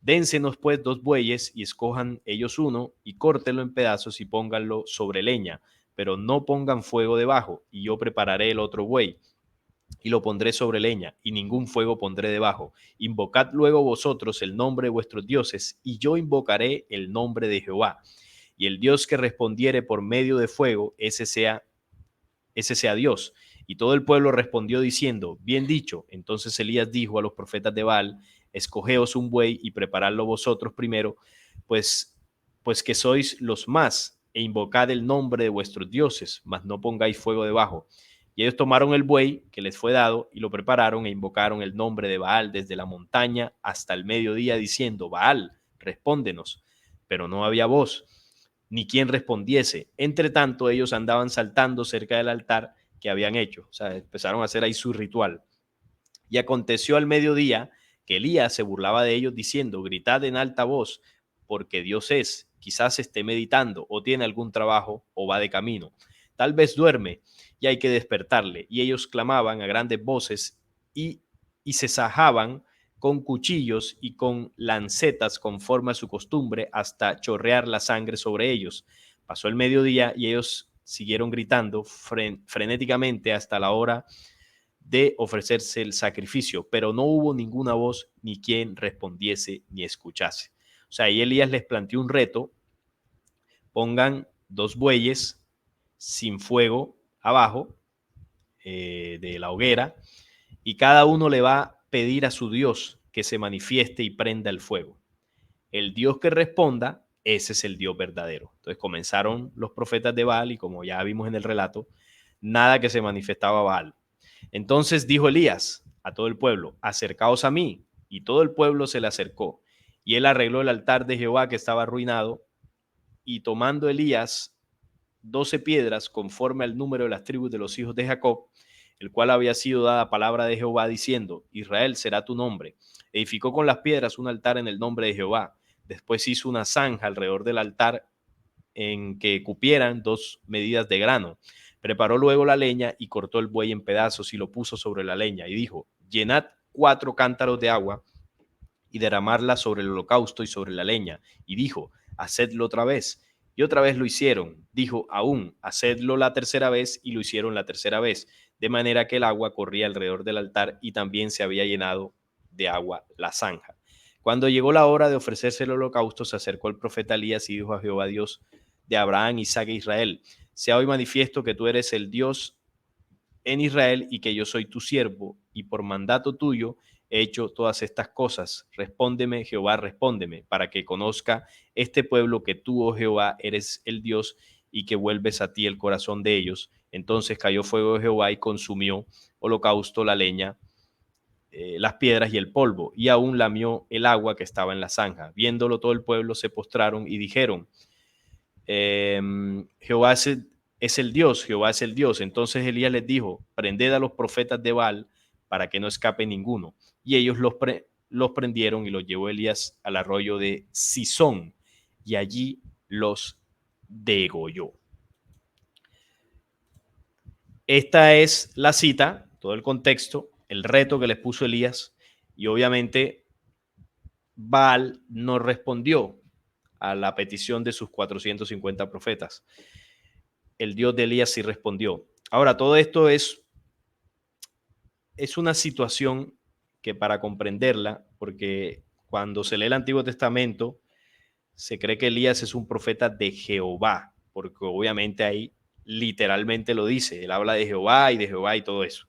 Dénsenos pues 2 bueyes y escojan ellos uno y córtelo en pedazos y pónganlo sobre leña, pero no pongan fuego debajo, y yo prepararé el otro buey y lo pondré sobre leña, y ningún fuego pondré debajo. Invocad luego vosotros el nombre de vuestros dioses, y yo invocaré el nombre de Jehová. Y el Dios que respondiere por medio de fuego, ese sea Dios. Y todo el pueblo respondió diciendo: bien dicho. Entonces Elías dijo a los profetas de Baal: escogeos un buey y preparadlo vosotros primero, pues que sois los más, e invocad el nombre de vuestros dioses, mas no pongáis fuego debajo. Y ellos tomaron el buey que les fue dado y lo prepararon e invocaron el nombre de Baal desde la montaña hasta el mediodía, diciendo: Baal, respóndenos. Pero no había voz, ni quien respondiese. Entre tanto, ellos andaban saltando cerca del altar que habían hecho. O sea, empezaron a hacer ahí su ritual. Y aconteció al mediodía que Elías se burlaba de ellos diciendo: gritad en alta voz, porque Dios es, quizás esté meditando, o tiene algún trabajo, o va de camino. Tal vez duerme y hay que despertarle. Y ellos clamaban a grandes voces y se sajaban con cuchillos y con lancetas conforme a su costumbre hasta chorrear la sangre sobre ellos. Pasó el mediodía y ellos siguieron gritando frenéticamente hasta la hora de ofrecerse el sacrificio, pero no hubo ninguna voz ni quien respondiese ni escuchase. O sea, ahí Elías les planteó un reto: pongan 2 bueyes sin fuego abajo de la hoguera, y cada uno le va a pedir a su Dios que se manifieste y prenda el fuego. El Dios que responda, ese es el Dios verdadero. Entonces comenzaron los profetas de Baal y, como ya vimos en el relato, nada que se manifestaba Baal. Entonces dijo Elías a todo el pueblo: acercaos a mí. Y todo el pueblo se le acercó. Y él arregló el altar de Jehová que estaba arruinado, y tomando Elías 12 piedras conforme al número de las tribus de los hijos de Jacob, el cual había sido dada palabra de Jehová diciendo: Israel será tu nombre. Edificó con las piedras un altar en el nombre de Jehová. Después hizo una zanja alrededor del altar en que cupieran 2 medidas de grano. Preparó luego la leña y cortó el buey en pedazos y lo puso sobre la leña y dijo: llenad 4 cántaros de agua y derramarla sobre el holocausto y sobre la leña. Y dijo: hacedlo otra vez. Y otra vez lo hicieron. Dijo aún: hacedlo la tercera vez, y lo hicieron la tercera vez, de manera que el agua corría alrededor del altar y también se había llenado de agua la zanja. Cuando llegó la hora de ofrecerse el holocausto, se acercó el profeta Elías y dijo a Jehová, Dios de Abraham, Isaac e Israel: sea hoy manifiesto que tú eres el Dios en Israel y que yo soy tu siervo, y por mandato tuyo he hecho todas estas cosas. Respóndeme, Jehová, respóndeme, para que conozca este pueblo que tú, oh Jehová, eres el Dios y que vuelves a ti el corazón de ellos. Entonces cayó fuego de Jehová y consumió holocausto, la leña, las piedras y el polvo, y aún lamió el agua que estaba en la zanja. Viéndolo todo el pueblo se postraron y dijeron: Jehová es el Dios, Jehová es el Dios. Entonces Elías les dijo: prended a los profetas de Baal para que no escape ninguno. Y ellos los prendieron, y los llevó Elías al arroyo de Sison, y allí los degolló. Esta es la cita, todo el contexto, el reto que les puso Elías, y obviamente Baal no respondió a la petición de sus 450 profetas. El Dios de Elías sí respondió. Ahora, todo esto es una situación que, para comprenderla, porque cuando se lee el Antiguo Testamento, se cree que Elías es un profeta de Jehová, porque obviamente ahí literalmente lo dice. Él habla de Jehová y todo eso.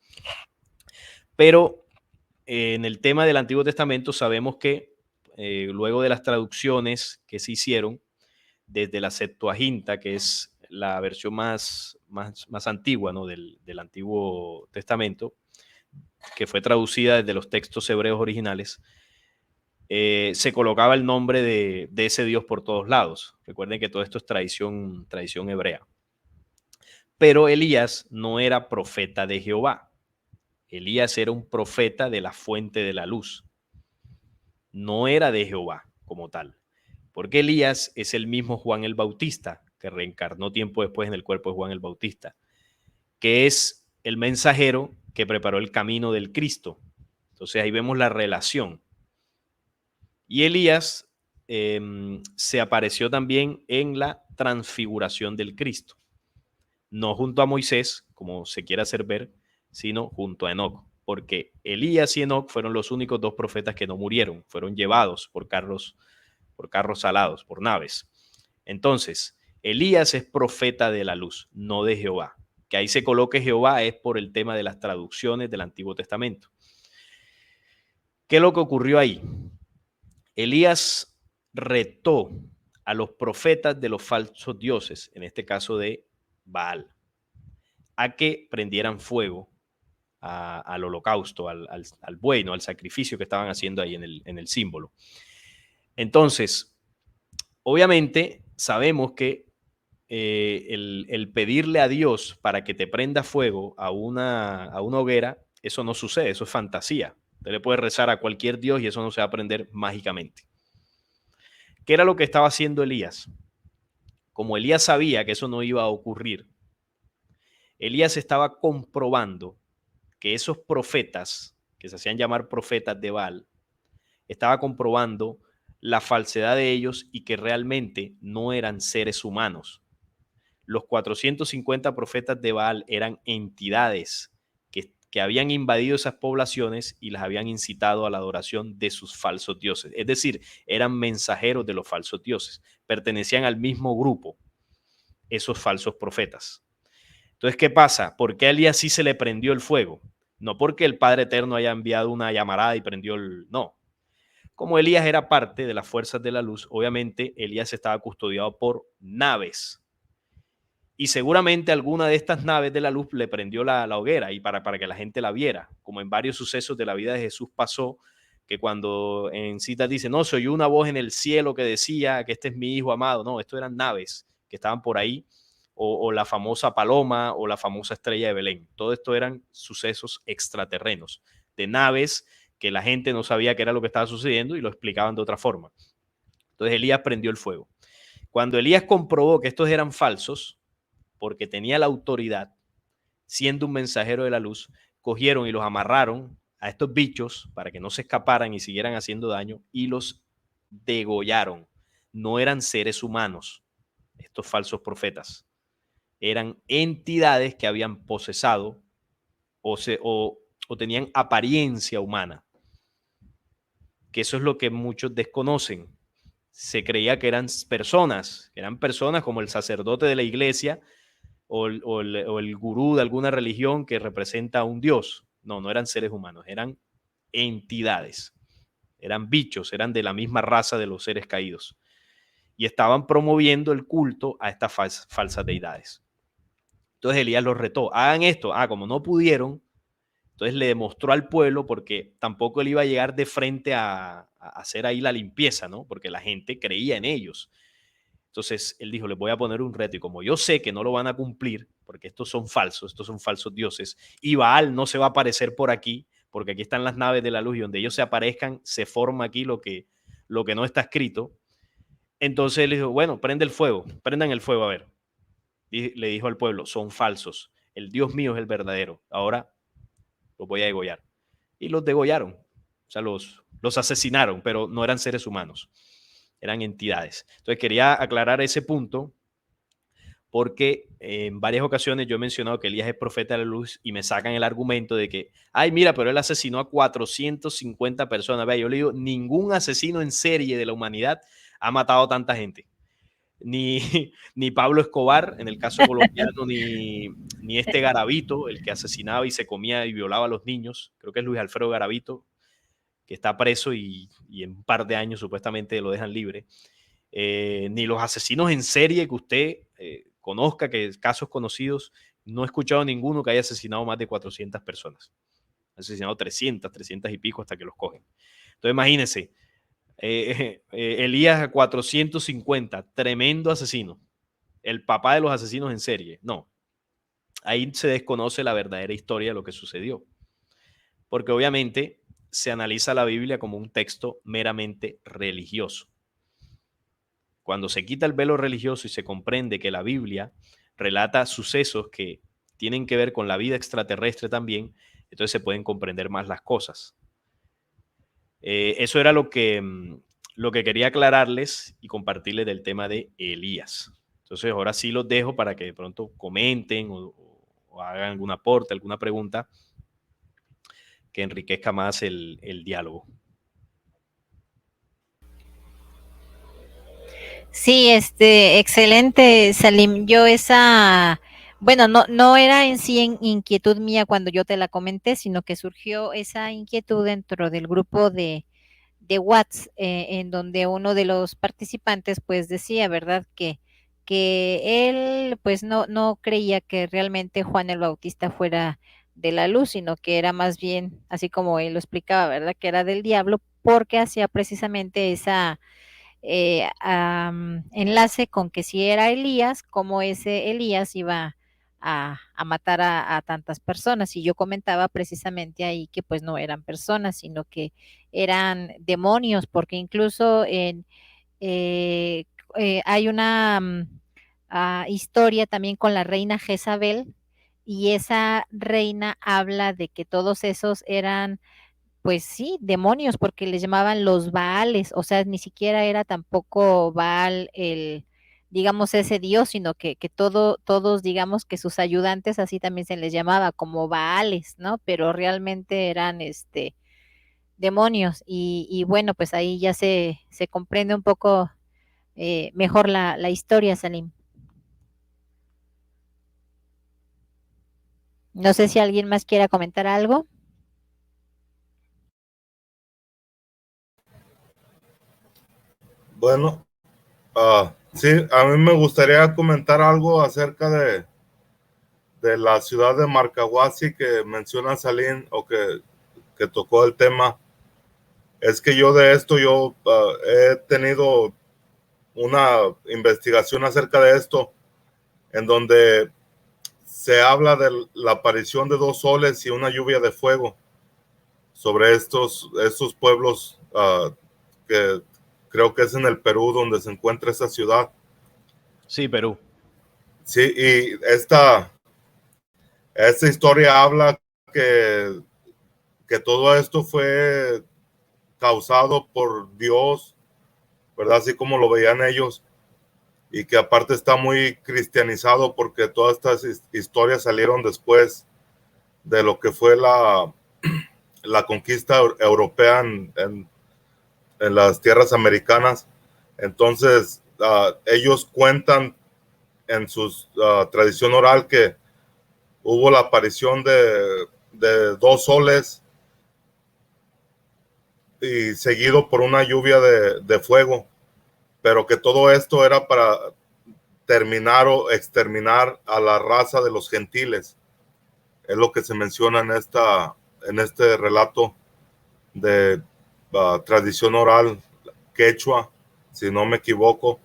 Pero en el tema del Antiguo Testamento sabemos que luego de las traducciones que se hicieron desde la Septuaginta, que es la versión más antigua, ¿no?, del Antiguo Testamento, que fue traducida desde los textos hebreos originales, se colocaba el nombre de ese Dios por todos lados. Recuerden que todo esto es tradición hebrea. Pero Elías no era profeta de Jehová. Elías era un profeta de la fuente de la luz. No era de Jehová como tal. Porque Elías es el mismo Juan el Bautista, que reencarnó tiempo después en el cuerpo de Juan el Bautista, que es el mensajero que preparó el camino del Cristo. Entonces ahí vemos la relación. Y Elías se apareció también en la transfiguración del Cristo. No junto a Moisés, como se quiere hacer ver, sino junto a Enoc. Porque Elías y Enoc fueron los únicos dos profetas que no murieron, fueron llevados por carros alados, por naves. Entonces, Elías es profeta de la luz, no de Jehová. Que ahí se coloque Jehová es por el tema de las traducciones del Antiguo Testamento. ¿Qué es lo que ocurrió ahí? Elías retó a los profetas de los falsos dioses, en este caso de Baal, a que prendieran fuego al holocausto, al buey, ¿no? Al sacrificio que estaban haciendo ahí en el símbolo. Entonces, obviamente sabemos que el pedirle a Dios para que te prenda fuego a una hoguera, eso no sucede, eso es fantasía. Usted le puede rezar a cualquier Dios y eso no se va a prender mágicamente. ¿Qué era lo que estaba haciendo Elías? Como Elías sabía que eso no iba a ocurrir, Elías estaba comprobando que esos profetas, que se hacían llamar profetas de Baal, estaba comprobando la falsedad de ellos y que realmente no eran seres humanos. Los 450 profetas de Baal eran entidades que habían invadido esas poblaciones y las habían incitado a la adoración de sus falsos dioses. Es decir, eran mensajeros de los falsos dioses. Pertenecían al mismo grupo, esos falsos profetas. Entonces, ¿qué pasa? ¿Por qué a Elías sí se le prendió el fuego? No porque el Padre Eterno haya enviado una llamarada y prendió el... No. Como Elías era parte de las fuerzas de la luz, obviamente Elías estaba custodiado por naves. Y seguramente alguna de estas naves de la luz le prendió la hoguera y para que la gente la viera, como en varios sucesos de la vida de Jesús pasó, que cuando en citas dice, no, se oyó una voz en el cielo que decía que este es mi hijo amado. No, esto eran naves que estaban por ahí, o la famosa paloma o la famosa estrella de Belén. Todo esto eran sucesos extraterrenos, de naves que la gente no sabía qué era lo que estaba sucediendo y lo explicaban de otra forma. Entonces Elías prendió el fuego. Cuando Elías comprobó que estos eran falsos, porque tenía la autoridad, siendo un mensajero de la luz, cogieron y los amarraron a estos bichos para que no se escaparan y siguieran haciendo daño y los degollaron. No eran seres humanos, estos falsos profetas. Eran entidades que habían posesado o tenían apariencia humana. Que eso es lo que muchos desconocen. Se creía que eran personas como el sacerdote de la iglesia, o el gurú de alguna religión que representa a un dios. No, no eran seres humanos, eran entidades, eran bichos, eran de la misma raza de los seres caídos. Y estaban promoviendo el culto a estas falsas deidades. Entonces Elías los retó, hagan esto. Como no pudieron, entonces le demostró al pueblo, porque tampoco él iba a llegar de frente a hacer ahí la limpieza, ¿no? Porque la gente creía en ellos. Entonces él dijo, les voy a poner un reto y como yo sé que no lo van a cumplir, porque estos son falsos dioses, y Baal no se va a aparecer por aquí, porque aquí están las naves de la luz y donde ellos se aparezcan se forma aquí lo que no está escrito. Entonces él dijo, bueno, prendan el fuego, a ver. Y le dijo al pueblo, son falsos, el Dios mío es el verdadero, ahora los voy a degollar. Y los degollaron, o sea, los asesinaron, pero no eran seres humanos. Eran entidades. Entonces quería aclarar ese punto porque en varias ocasiones yo he mencionado que Elías es profeta de la luz y me sacan el argumento de que, mira, pero él asesinó a 450 personas. Vea, yo le digo, ningún asesino en serie de la humanidad ha matado a tanta gente. Ni Pablo Escobar, en el caso colombiano, ni este Garavito, el que asesinaba y se comía y violaba a los niños. Creo que es Luis Alfredo Garavito, que está preso y en un par de años supuestamente lo dejan libre. Ni los asesinos en serie que usted conozca, que casos conocidos, no he escuchado ninguno que haya asesinado más de 400 personas. Ha asesinado 300 y pico hasta que los cogen. Entonces imagínense, Elías a 450, tremendo asesino, el papá de los asesinos en serie. No, ahí se desconoce la verdadera historia de lo que sucedió. porque obviamente se analiza la Biblia como un texto meramente religioso. Cuando se quita el velo religioso y se comprende que la Biblia relata sucesos que tienen que ver con la vida extraterrestre también, entonces se pueden comprender más las cosas. Eso era lo que quería aclararles y compartirles del tema de Elías. Entonces ahora sí los dejo para que de pronto comenten o hagan algún aporte, alguna pregunta que enriquezca más el diálogo. Sí, excelente, Salim. Yo bueno, no era en sí inquietud mía cuando yo te la comenté, sino que surgió esa inquietud dentro del grupo de WhatsApp, en donde uno de los participantes pues decía, ¿verdad? Que él pues no creía que realmente Juan el Bautista fuera de la luz, sino que era más bien, así como él lo explicaba, ¿verdad? Que era del diablo, porque hacía precisamente esa enlace con que si era Elías, como ese Elías iba a matar a tantas personas. Y yo comentaba precisamente ahí que pues no eran personas, sino que eran demonios, porque incluso eh, hay una historia también con la reina Jezabel, y esa reina habla de que todos esos eran pues sí, demonios, porque les llamaban los Baales, o sea, ni siquiera era tampoco Baal digamos, ese dios, sino que todos, digamos, que sus ayudantes así también se les llamaba como Baales, ¿no? Pero realmente eran, demonios, y bueno, pues ahí ya se comprende un poco mejor la historia, Salim. No sé si alguien más quiera comentar algo. Bueno, sí, a mí me gustaría comentar algo acerca de la ciudad de Marcahuasi que menciona Salim, o que tocó el tema. Es que yo de esto, he tenido una investigación acerca de esto, en donde se habla de la aparición de dos soles y una lluvia de fuego sobre estos pueblos, que creo que es en el Perú donde se encuentra esa ciudad. Sí, Perú. Sí, y esta historia habla que, que todo esto fue causado por Dios, ¿verdad? Así como lo veían ellos, y que aparte está muy cristianizado porque todas estas historias salieron después de lo que fue la conquista europea en las tierras americanas. Entonces, ellos cuentan en su tradición oral que hubo la aparición de dos soles y seguido por una lluvia de fuego, pero que todo esto era para terminar o exterminar a la raza de los gentiles. Es lo que se menciona en este relato de tradición oral quechua, si no me equivoco,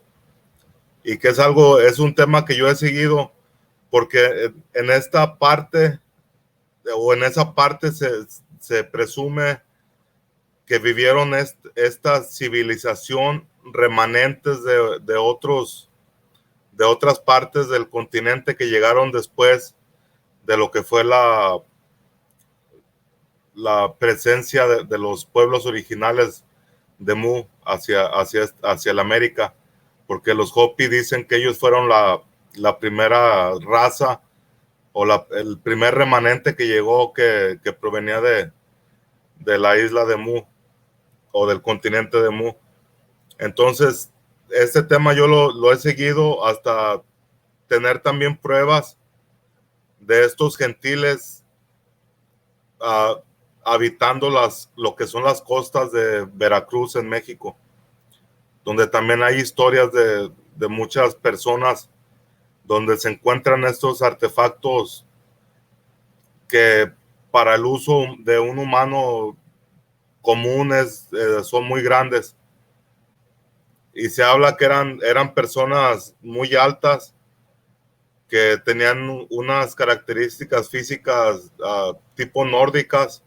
y que es un tema que yo he seguido porque en esta parte o en esa parte se presume que vivieron esta civilización remanentes de otras partes del continente que llegaron después de lo que fue la presencia de los pueblos originales de Mu hacia la América, porque los Hopi dicen que ellos fueron la primera raza o el primer remanente que llegó, que provenía de la isla de Mu o del continente de Mu. Entonces, este tema yo lo he seguido hasta tener también pruebas de estos gentiles uh, habitando lo que son las costas de Veracruz en México, donde también hay historias de muchas personas donde se encuentran estos artefactos que para el uso de un humano común son muy grandes. Y se habla que eran personas muy altas que tenían unas características físicas tipo nórdicas,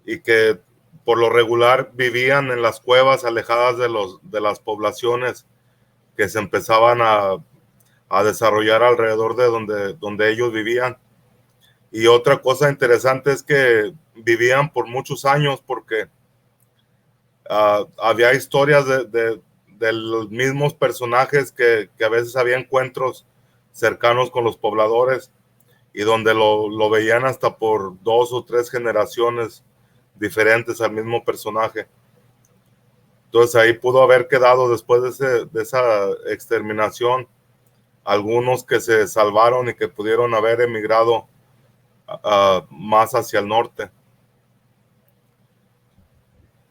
y que por lo regular vivían en las cuevas alejadas de las poblaciones que se empezaban a desarrollar alrededor de donde ellos vivían. Y otra cosa interesante es que vivían por muchos años porque había historias de los mismos personajes que a veces había encuentros cercanos con los pobladores y donde lo veían hasta por 2 o 3 generaciones diferentes al mismo personaje. Entonces ahí pudo haber quedado después de esa exterminación algunos que se salvaron y que pudieron haber emigrado más hacia el norte.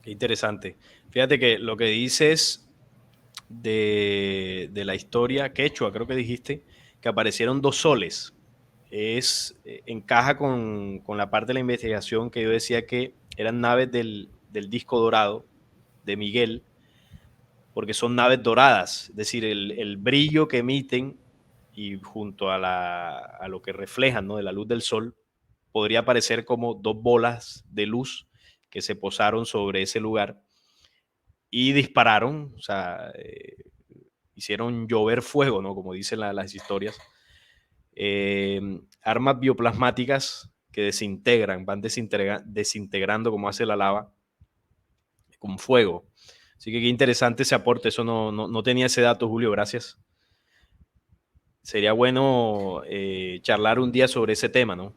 Qué interesante. Fíjate que lo que dices de la historia quechua, creo que dijiste, que aparecieron 2 soles, encaja con la parte de la investigación que yo decía que eran naves del disco dorado de Miguel, porque son naves doradas, es decir, el brillo que emiten y junto a lo que reflejan, ¿no?, de la luz del sol, podría parecer como 2 bolas de luz que se posaron sobre ese lugar y dispararon, o sea, hicieron llover fuego, ¿no?, como dicen las historias. Armas bioplasmáticas que desintegran, van desintegrando como hace la lava, con fuego. Así que qué interesante ese aporte, eso no tenía ese dato, Julio, gracias. Sería bueno charlar un día sobre ese tema, ¿no?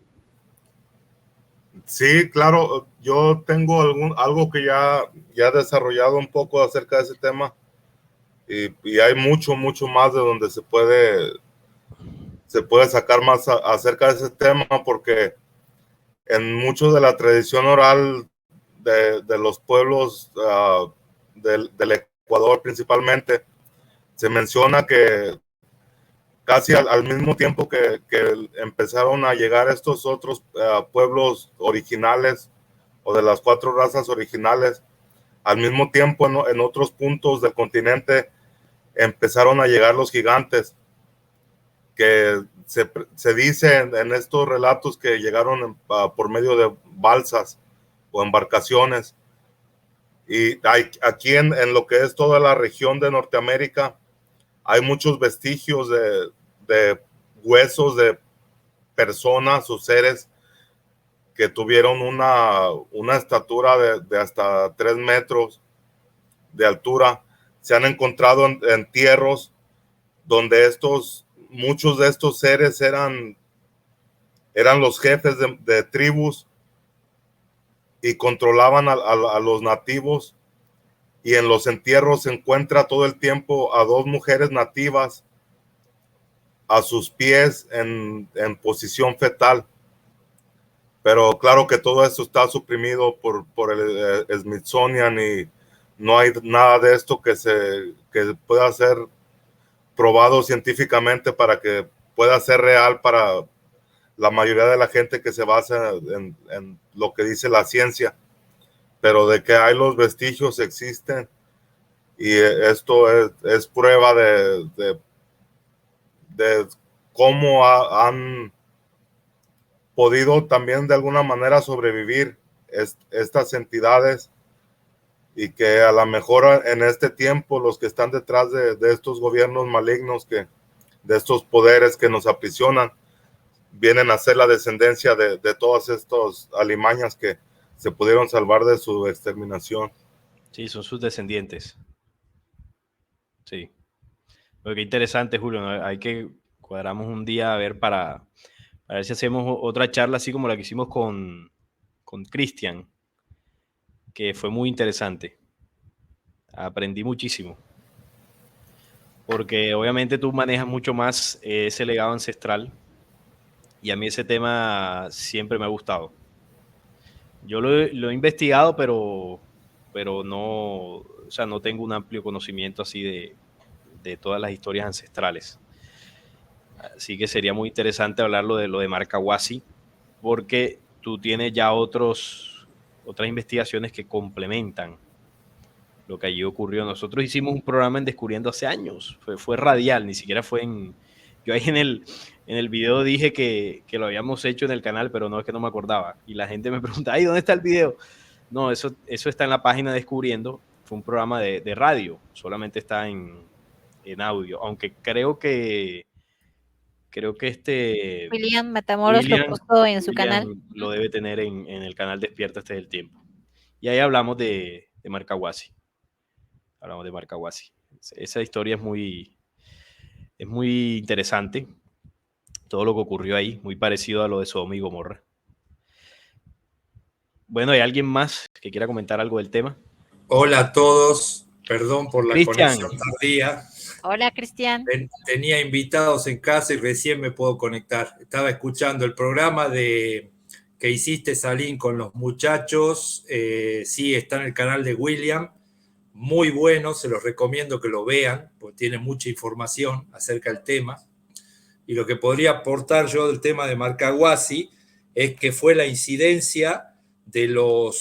Sí, claro, yo tengo algo que ya he desarrollado un poco acerca de ese tema y hay mucho más de donde se puede sacar más acerca de ese tema, porque en mucho de la tradición oral de los pueblos del Ecuador principalmente, se menciona que casi al mismo tiempo que empezaron a llegar estos otros pueblos originales o de las 4 razas originales, al mismo tiempo en otros puntos del continente empezaron a llegar los gigantes, que se dice en estos relatos que llegaron por medio de balsas o embarcaciones. Y aquí en lo que es toda la región de Norteamérica hay muchos vestigios de huesos de personas o seres que tuvieron una estatura de hasta 3 metros de altura. Se han encontrado en entierros donde muchos de estos seres eran los jefes de tribus y controlaban a los nativos, y en los entierros se encuentra todo el tiempo a 2 mujeres nativas a sus pies en posición fetal. Pero claro que todo esto está suprimido por el Smithsonian y no hay nada de esto que pueda ser probado científicamente para que pueda ser real para la mayoría de la gente que se basa en lo que dice la ciencia. Pero de que hay los vestigios existen, y esto es prueba de cómo han podido también de alguna manera sobrevivir estas entidades, y que a lo mejor en este tiempo los que están detrás de estos gobiernos malignos, de estos poderes que nos aprisionan, vienen a ser la descendencia de todas estas alimañas que se pudieron salvar de su exterminación. Sí, son sus descendientes. Sí. Pero qué interesante, Julio, ¿no? Hay que cuadramos un día a ver para ver si hacemos otra charla así como la que hicimos con Cristian, que fue muy interesante. Aprendí muchísimo. Porque obviamente tú manejas mucho más ese legado ancestral, y a mí ese tema siempre me ha gustado. Yo lo he investigado, pero no, o sea, no tengo un amplio conocimiento así de todas las historias ancestrales. Así que sería muy interesante hablarlo de lo de Marcahuasi, porque tú tienes ya otras investigaciones que complementan lo que allí ocurrió. Nosotros hicimos un programa en Descubriendo hace años, fue radial, ni siquiera fue yo ahí en el video dije que lo habíamos hecho en el canal, pero no, es que no me acordaba. Y la gente me pregunta, ay, ¿dónde está el video? No, eso está en la página Descubriendo. Fue un programa de radio, solamente está en audio, aunque creo que William Matamoros lo puso en su canal. lo debe tener en el canal Despierta Este del Tiempo. Y ahí hablamos de Marcahuasi. Hablamos de Marcahuasi. Esa historia es muy interesante. Todo lo que ocurrió ahí, muy parecido a lo de Sodoma y Gomorra. Bueno, ¿hay alguien más que quiera comentar algo del tema? Hola a todos, perdón por la Cristian. conexión tardía. Hola, Cristian. Tenía invitados en casa y recién me puedo conectar. Estaba escuchando el programa que hiciste, Salim, con los muchachos. Sí, está en el canal de William. Muy bueno, se los recomiendo que lo vean, porque tiene mucha información acerca del tema. Y lo que podría aportar yo del tema de Marcahuasi es que fue la incidencia de los